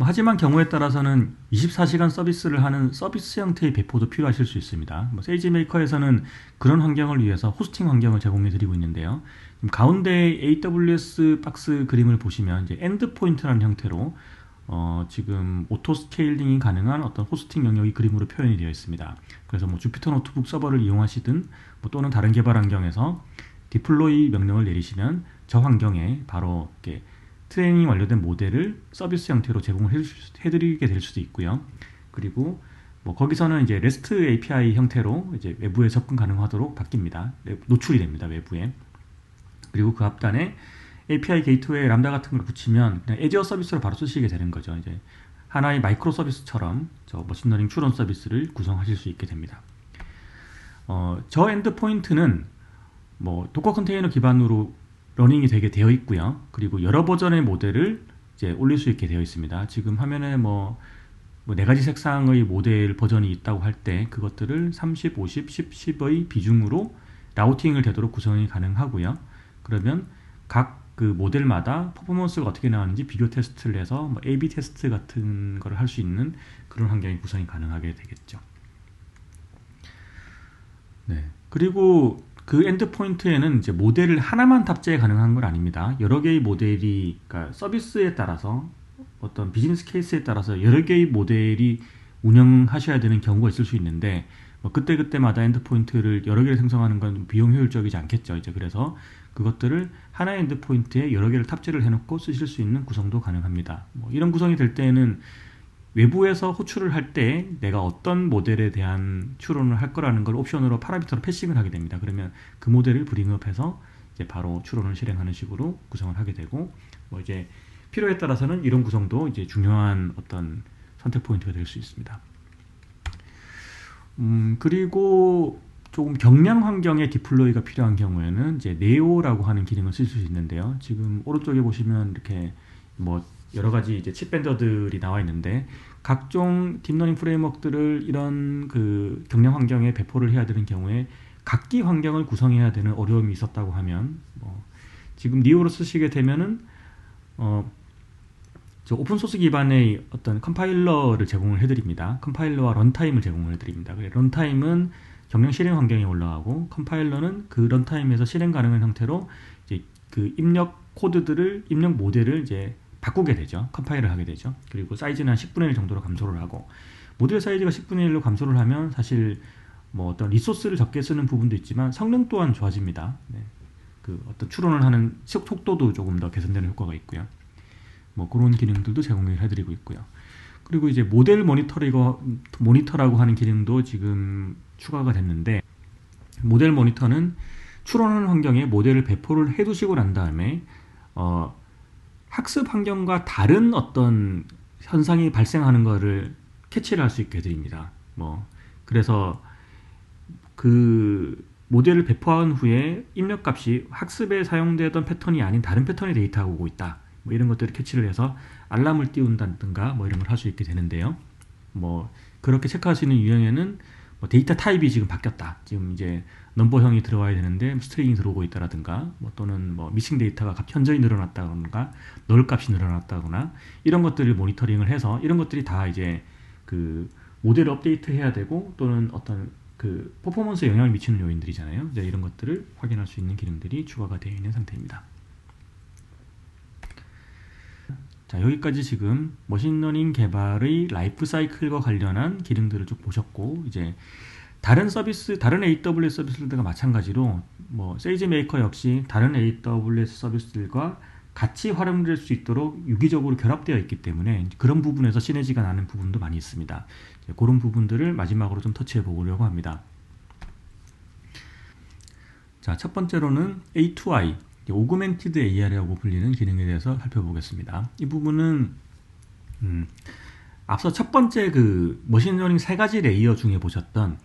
하지만 경우에 따라서는 24시간 서비스를 하는 서비스 형태의 배포도 필요하실 수 있습니다. 세이지메이커에서는 그런 환경을 위해서 호스팅 환경을 제공해 드리고 있는데요. 가운데 AWS 박스 그림을 보시면 이제 엔드포인트라는 형태로 지금 오토 스케일링이 가능한 어떤 호스팅 영역이 그림으로 표현이 되어 있습니다. 그래서 뭐 주피터 노트북 서버를 이용하시든 또는 다른 개발 환경에서 디플로이 명령을 내리시면 저 환경에 바로 이렇게 트레이닝 완료된 모델을 서비스 형태로 제공을 해드리게 될 수도 있고요. 그리고 뭐 거기서는 이제 REST API 형태로 이제 외부에 접근 가능하도록 바뀝니다. 노출이 됩니다, 외부에. 그리고 그 앞단에 API 게이트웨이 람다 같은 걸 붙이면 그냥 애저 서비스로 바로 쓰시게 되는 거죠. 이제 하나의 마이크로 서비스처럼 저 머신러닝 추론 서비스를 구성하실 수 있게 됩니다. 저 엔드포인트는 뭐 도커 컨테이너 기반으로 러닝이 되게 되어 있고요. 그리고 여러 버전의 모델을 이제 올릴 수 있게 되어 있습니다. 지금 화면에 뭐 4가지 색상의 모델 버전이 있다고 할 때 그것들을 30, 50, 10, 10의 비중으로 라우팅을 되도록 구성이 가능하고요. 그러면 각 그 모델마다 퍼포먼스가 어떻게 나왔는지 비교 테스트를 해서 뭐 A/B 테스트 같은 걸 할 수 있는 그런 환경이 구성이 가능하게 되겠죠. 네. 그리고 그 엔드포인트에는 이제 모델을 하나만 탑재 가능한 건 아닙니다. 여러 개의 모델이, 그러니까 서비스에 따라서 어떤 비즈니스 케이스에 따라서 여러 개의 모델이 운영하셔야 되는 경우가 있을 수 있는데 뭐 그때그때마다 엔드포인트를 여러 개를 생성하는 건 비용 효율적이지 않겠죠. 이제 그래서 그것들을 하나의 엔드포인트에 여러 개를 탑재를 해놓고 쓰실 수 있는 구성도 가능합니다. 뭐 이런 구성이 될 때에는 외부에서 호출을 할 때 내가 어떤 모델에 대한 추론을 할 거라는 걸 옵션으로 파라미터로 패싱을 하게 됩니다. 그러면 그 모델을 브링업해서 이제 바로 추론을 실행하는 식으로 구성을 하게 되고 뭐 이제 필요에 따라서는 이런 구성도 이제 중요한 어떤 선택 포인트가 될 수 있습니다. 그리고 조금 경량 환경에 디플로이가 필요한 경우에는 이제 네오라고 하는 기능을 쓸 수 있는데요. 지금 오른쪽에 보시면 이렇게 뭐 여러 가지 이제 칩 벤더들이 나와 있는데 각종 딥러닝 프레임워크들을 이런 그 경량 환경에 배포를 해야 되는 경우에 각기 환경을 구성해야 되는 어려움이 있었다고 하면 지금 니오로 쓰시게 되면은 저 오픈소스 기반의 어떤 컴파일러를 제공을 해드립니다. 컴파일러와 런타임을 제공을 해드립니다. 런타임은 경량 실행 환경에 올라가고 컴파일러는 그 런타임에서 실행 가능한 형태로 이제 그 입력 코드들을 입력 모델을 이제 바꾸게 되죠. 컴파일을 하게 되죠. 그리고 사이즈는 한 10분의 1 정도로 감소를 하고 모델 사이즈가 10분의 1로 감소를 하면 사실 뭐 어떤 리소스를 적게 쓰는 부분도 있지만 성능 또한 좋아집니다. 네. 그 어떤 추론을 하는 속도도 조금 더 개선되는 효과가 있고요. 뭐 그런 기능들도 제공을 해드리고 있고요. 그리고 이제 모델 모니터라고 하는 기능도 지금 추가가 됐는데 모델 모니터는 추론하는 환경에 모델을 배포를 해두시고 난 다음에 학습 환경과 다른 어떤 현상이 발생하는 것을 캐치를 할 수 있게 해드립니다. 그래서 그 모델을 배포한 후에 입력값이 학습에 사용되던 패턴이 아닌 다른 패턴의 데이터가 오고 있다. 뭐 이런 것들을 캐치를 해서 알람을 띄운다든가 뭐 이런 걸 할 수 있게 되는데요. 그렇게 체크할 수 있는 유형에는 데이터 타입이 지금 바뀌었다. 지금 이제 넘버형이 들어와야 되는데 스트링이 들어오고 있다라든가 또는 미싱 데이터가 현저히 늘어났다거나 널 값이 늘어났다거나 이런 것들을 모니터링을 해서 이런 것들이 다 이제 그 모델을 업데이트 해야 되고 또는 어떤 그 퍼포먼스에 영향을 미치는 요인들이잖아요. 이제 이런 것들을 확인할 수 있는 기능들이 추가가 되어 있는 상태입니다. 자, 여기까지 지금 머신러닝 개발의 라이프 사이클과 관련한 기능들을 쭉 보셨고, 이제 다른 서비스, 다른 AWS 서비스들과 마찬가지로 뭐 세이지메이커 역시 다른 AWS 서비스들과 같이 활용될 수 있도록 유기적으로 결합되어 있기 때문에 그런 부분에서 시너지가 나는 부분도 많이 있습니다. 그런 부분들을 마지막으로 좀 터치해 보려고 합니다. 자, 첫 번째로는 A2I, 오그멘티드 AI라고 불리는 기능에 대해서 살펴보겠습니다. 이 부분은 앞서 첫 번째 그 머신러닝 세 가지 레이어 중에 보셨던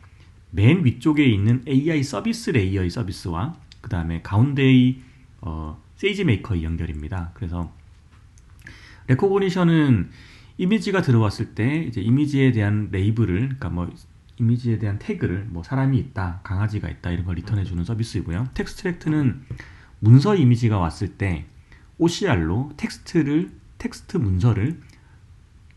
맨 위쪽에 있는 AI 서비스 레이어의 서비스와 그 다음에 가운데의 세이지메이커의 연결입니다. 그래서 레코그니션은 이미지가 들어왔을 때 이제 이미지에 대한 레이블을, 그러니까 뭐 이미지에 대한 태그를 뭐 사람이 있다, 강아지가 있다 이런 걸 리턴해주는 서비스이고요. 텍스트랙트는 문서 이미지가 왔을 때 OCR로 텍스트 문서를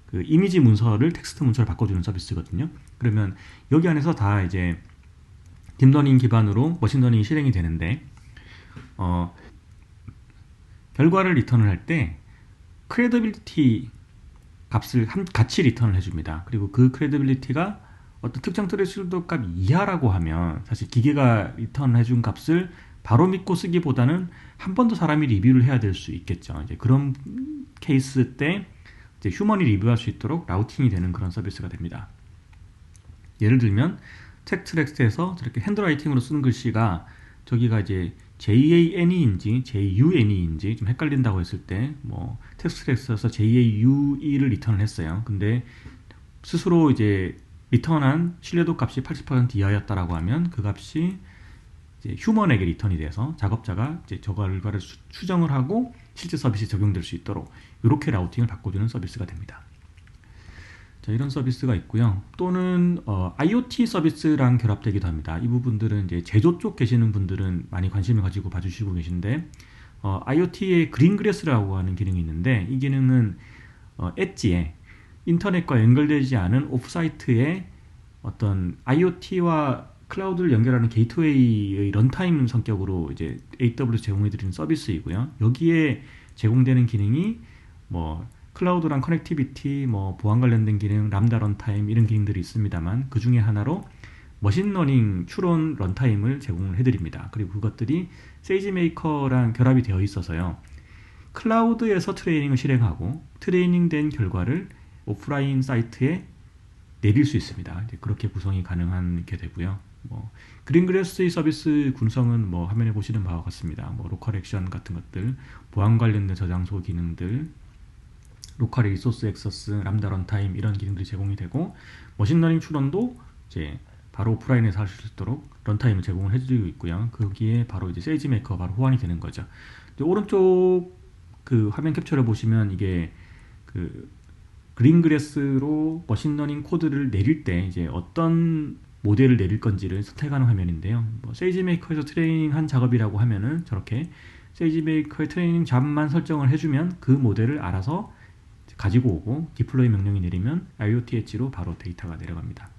그 이미지 문서를 텍스트 문서로 바꿔주는 서비스거든요. 그러면 여기 안에서 다 이제 딥러닝 기반으로 머신러닝이 실행이 되는데 결과를 리턴을 할 때 크레디빌리티 값을 같이 리턴을 해줍니다. 그리고 그 크레디빌리티가 어떤 특정 트레시홀드 값 이하라고 하면 사실 기계가 리턴해준 값을 바로 믿고 쓰기보다는 한 번 더 사람이 리뷰를 해야 될 수 있겠죠. 이제 그런 케이스 때 이제 휴먼이 리뷰할 수 있도록 라우팅이 되는 그런 서비스가 됩니다. 예를 들면 텍스트렉스에서 저렇게 핸드라이팅으로 쓰는 글씨가 저기가 이제 JANE인지 JUNE인지 좀 헷갈린다고 했을 때 뭐 텍스트렉스에서 JAUE를 리턴을 했어요. 근데 스스로 이제 리턴한 신뢰도 값이 80% 이하였다라고 하면 그 값이 이제 휴먼에게 리턴이 돼서 작업자가 이제 저 결과를 수정을 하고 실제 서비스에 적용될 수 있도록 이렇게 라우팅을 바꿔주는 서비스가 됩니다. 자, 이런 서비스가 있고요. 또는 IoT 서비스랑 결합되기도 합니다. 이 부분들은 이제 제조 쪽 계시는 분들은 많이 관심을 가지고 봐주시고 계신데 IoT의 그린그래스라고 하는 기능이 있는데 이 기능은 엣지에 인터넷과 연결되지 않은 오프사이트에 어떤 IoT와 클라우드를 연결하는 게이트웨이의 런타임 성격으로 이제 AWS 제공해드리는 서비스이고요. 여기에 제공되는 기능이 뭐 클라우드랑 커넥티비티, 뭐 보안 관련된 기능, 람다 런타임 이런 기능들이 있습니다만 그 중에 하나로 머신러닝 추론 런타임을 제공을 해드립니다. 그리고 그것들이 세이지메이커랑 결합이 되어 있어서요. 클라우드에서 트레이닝을 실행하고 트레이닝된 결과를 오프라인 사이트에 내릴 수 있습니다. 이제 그렇게 구성이 가능한 게 되고요. 뭐 그린그래스의 서비스 군성은 뭐 화면에 보시는 바와 같습니다. 뭐 로컬 액션 같은 것들, 보안 관련된 저장소 기능들, 로컬 리소스 액세스, 람다 런타임 이런 기능들이 제공이 되고 머신러닝 추론도 이제 바로 오프라인에서 할 수 있도록 런타임을 제공을 해드리고 있고요. 거기에 바로 이제 세이지메이커가 바로 호환이 되는 거죠. 오른쪽 그 화면 캡처를 보시면 이게 그 그린그래스로 머신러닝 코드를 내릴 때 이제 어떤 모델을 내릴 건지를 선택하는 화면인데요. 뭐 세이지메이커에서 트레이닝한 작업이라고 하면은 저렇게 세이지메이커의 트레이닝 잡만 설정을 해주면 그 모델을 알아서 가지고 오고 디플로이 명령이 내리면 IoT 엣지로 바로 데이터가 내려갑니다.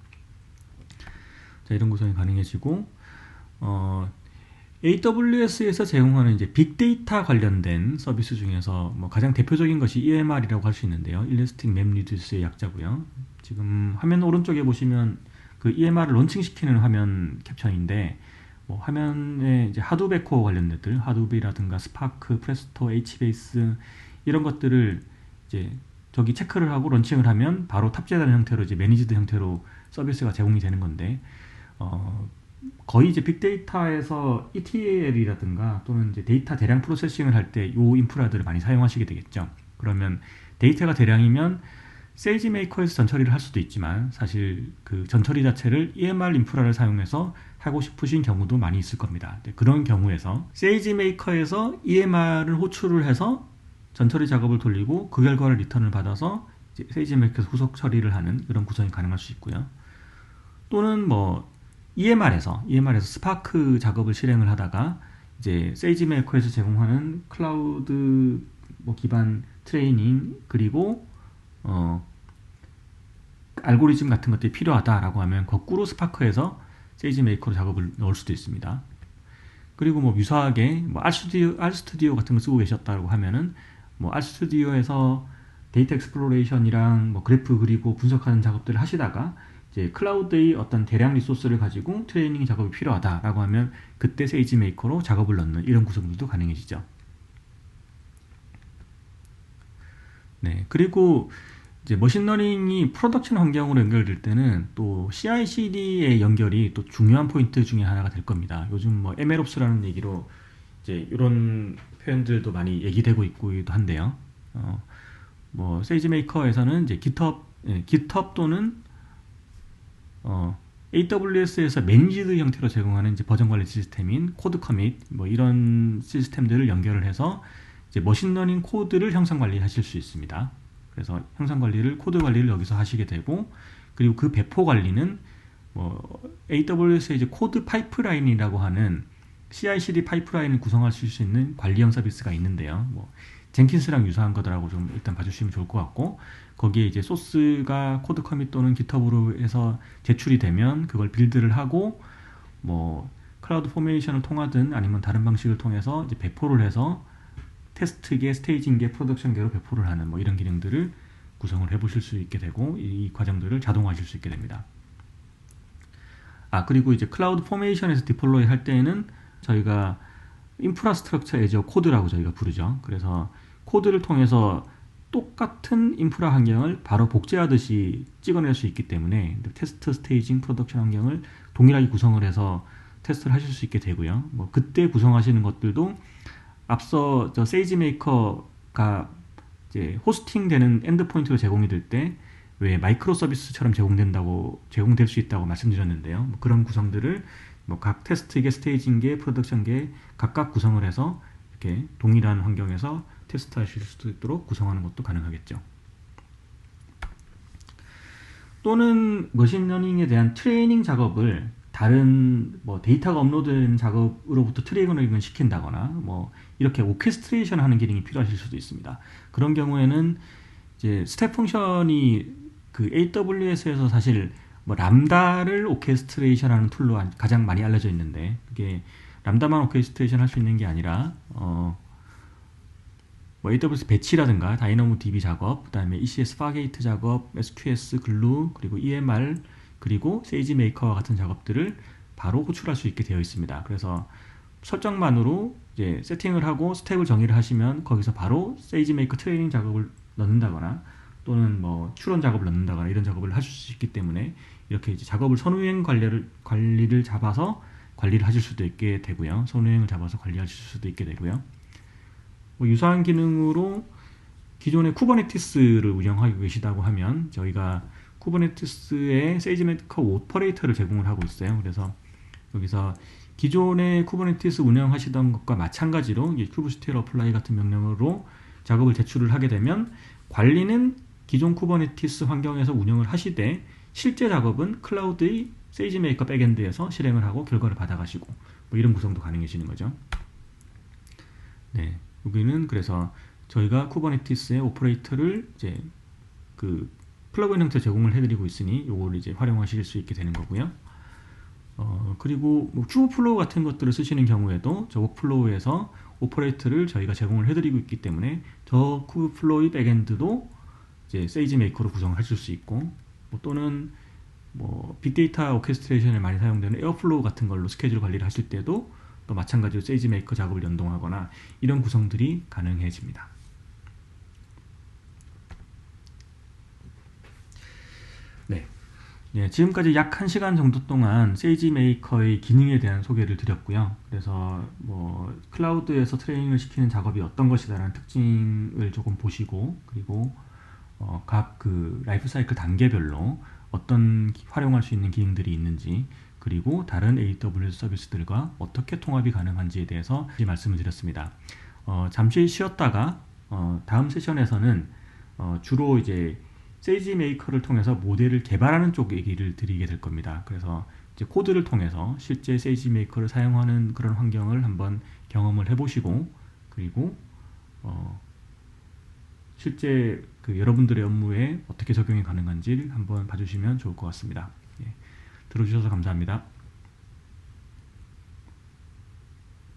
자, 이런 구성이 가능해지고 AWS에서 제공하는 이제 빅데이터 관련된 서비스 중에서 뭐 가장 대표적인 것이 EMR이라고 할 수 있는데요. 일러스틱 맵 리듀스의 약자고요. 지금 화면 오른쪽에 보시면 그 EMR을 론칭시키는 화면 캡처인데 뭐 화면에 이제 하두베 코어 관련된 것들, 하두비라든가 스파크, 프레스토, HBase 이런 것들을 이제 저기 체크를 하고 론칭을 하면 바로 탑재되는 형태로 이제 매니지드 형태로 서비스가 제공이 되는 건데 거의 이제 빅데이터에서 ETL이라든가 또는 이제 데이터 대량 프로세싱을 할 때 이 인프라들을 많이 사용하시게 되겠죠. 그러면 데이터가 대량이면 세이지메이커에서 전처리를 할 수도 있지만 사실 그 전처리 자체를 EMR 인프라를 사용해서 하고 싶으신 경우도 많이 있을 겁니다. 그런 경우에서 세이지메이커에서 EMR을 호출을 해서 전처리 작업을 돌리고 그 결과를 리턴을 받아서 세이지메이커에서 후속 처리를 하는 그런 구성이 가능할 수 있고요. 또는 뭐 EMR에서 스파크 작업을 실행을 하다가 이제 세이지메이커에서 제공하는 클라우드 뭐 기반 트레이닝 그리고 알고리즘 같은 것들이 필요하다라고 하면 거꾸로 스파크에서 세이지메이커로 작업을 넣을 수도 있습니다. 그리고 뭐 유사하게 뭐 알스튜디오 같은 거 쓰고 계셨다고 하면은 뭐 알스튜디오에서 데이터 익스플로레이션이랑 뭐 그래프 그리고 분석하는 작업들을 하시다가 이제 클라우드의 어떤 대량 리소스를 가지고 트레이닝 작업이 필요하다라고 하면 그때 세이지메이커로 작업을 넣는 이런 구성들도 가능해지죠. 네, 그리고 이제 머신러닝이 프로덕션 환경으로 연결될 때는 또 CI/CD의 연결이 또 중요한 포인트 중에 하나가 될 겁니다. 요즘 뭐 MLOps라는 얘기로 이제 이런 표현들도 많이 얘기되고 있기도 한데요. 뭐 세이지메이커에서는 이제 GitHub 또는 AWS에서 매니지드 형태로 제공하는 이제 버전 관리 시스템인 코드 커밋 뭐 이런 시스템들을 연결을 해서 이제 머신러닝 코드를 형상 관리하실 수 있습니다. 그래서 형상 관리를 코드 관리를 여기서 하시게 되고 그리고 그 배포 관리는 뭐 AWS의 이제 코드 파이프라인이라고 하는 CI/CD 파이프라인을 구성할 수 있는 관리형 서비스가 있는데요. 뭐 젠킨스랑 유사한 거더라고 좀 일단 봐주시면 좋을 것 같고 거기에 이제 소스가 코드 커밋 또는 깃허브로 해서 제출이 되면 그걸 빌드를 하고 뭐 클라우드 포메이션을 통하든 아니면 다른 방식을 통해서 이제 배포를 해서 테스트계, 스테이징계, 프로덕션계로 배포를 하는 뭐 이런 기능들을 구성을 해보실 수 있게 되고 이 과정들을 자동화하실 수 있게 됩니다. 그리고 이제 클라우드 포메이션에서 디플로이 할 때에는 저희가 인프라스트럭처 애저 코드라고 저희가 부르죠. 그래서 코드를 통해서 똑같은 인프라 환경을 바로 복제하듯이 찍어낼 수 있기 때문에 테스트, 스테이징, 프로덕션 환경을 동일하게 구성을 해서 테스트를 하실 수 있게 되고요. 뭐 그때 구성하시는 것들도 앞서 저 세이지메이커가 이제 호스팅되는 엔드포인트로 제공이 될 때 왜 마이크로 서비스처럼 제공될 수 있다고 말씀드렸는데요. 뭐 그런 구성들을 뭐 각 테스트계, 스테이징계, 프로덕션계 각각 구성을 해서 이렇게 동일한 환경에서 테스트하실 수 있도록 구성하는 것도 가능하겠죠. 또는 머신러닝에 대한 트레이닝 작업을 다른 뭐 데이터가 업로드된 작업으로부터 트레이닝을 시킨다거나 뭐 이렇게 오케스트레이션 하는 기능이 필요하실 수도 있습니다. 그런 경우에는 이제 스텝 펑션이 그 AWS에서 사실 뭐 람다를 오케스트레이션 하는 툴로 가장 많이 알려져 있는데 그게 람다만 오케스트레이션 할 수 있는 게 아니라 뭐 AWS 배치라든가 다이너모DB 작업, 그 다음에 ECS 파게이트 작업, SQS 글루, 그리고 EMR, 그리고 세이지메이커와 같은 작업들을 바로 호출할 수 있게 되어 있습니다. 그래서 설정만으로 이제 세팅을 하고 스텝을 정의를 하시면 거기서 바로 세이지메이커 트레이닝 작업을 넣는다거나 또는 뭐 추론 작업을 넣는다거나 이런 작업을 하실 수 있기 때문에 이렇게 이제 작업을 선후행 관리를 잡아서 관리를 하실 수도 있게 되고요. 선후행을 잡아서 관리하실 수도 있게 되고요. 뭐 유사한 기능으로 기존의 쿠버네티스를 운영하고 계시다고 하면 저희가 쿠버네티스에 세이지메이커 오퍼레이터를 제공을 하고 있어요. 그래서 여기서 기존의 쿠버네티스 운영하시던 것과 마찬가지로 kubectl apply 같은 명령으로 작업을 제출을 하게 되면 관리는 기존 쿠버네티스 환경에서 운영을 하시되 실제 작업은 클라우드의 세이지메이커 백엔드에서 실행을 하고 결과를 받아가시고 뭐 이런 구성도 가능해지는 거죠. 네, 여기는 그래서 저희가 쿠버네티스의 오퍼레이터를 이제 그 플러그인 형태 제공을 해드리고 있으니 요걸 이제 활용하실 수 있게 되는 거고요. 그리고 뭐 쿠버플로우 같은 것들을 쓰시는 경우에도 저 워크플로우에서 오퍼레이터를 저희가 제공을 해드리고 있기 때문에 저 쿠버플로우의 백엔드도 이제 세이지메이커로 구성을 하실 수 있고 뭐 또는 뭐 빅데이터 오케스트레이션에 많이 사용되는 에어플로우 같은 걸로 스케줄 관리를 하실 때도 또 마찬가지로 세이지메이커 작업을 연동하거나 이런 구성들이 가능해집니다. 네. 네, 지금까지 약 1시간 정도 동안 세이지메이커의 기능에 대한 소개를 드렸고요. 그래서 뭐 클라우드에서 트레이닝을 시키는 작업이 어떤 것이다라는 특징을 조금 보시고 그리고 각 그 라이프 사이클 단계별로 어떤 활용할 수 있는 기능들이 있는지 그리고 다른 AWS 서비스들과 어떻게 통합이 가능한지에 대해서 말씀을 드렸습니다. 잠시 쉬었다가 다음 세션에서는 주로 이제 세이지메이커를 통해서 모델을 개발하는 쪽 얘기를 드리게 될 겁니다. 그래서 이제 코드를 통해서 실제 세이지메이커를 사용하는 그런 환경을 한번 경험을 해보시고 그리고 실제 그 여러분들의 업무에 어떻게 적용이 가능한지를 한번 봐주시면 좋을 것 같습니다. 예, 들어주셔서 감사합니다.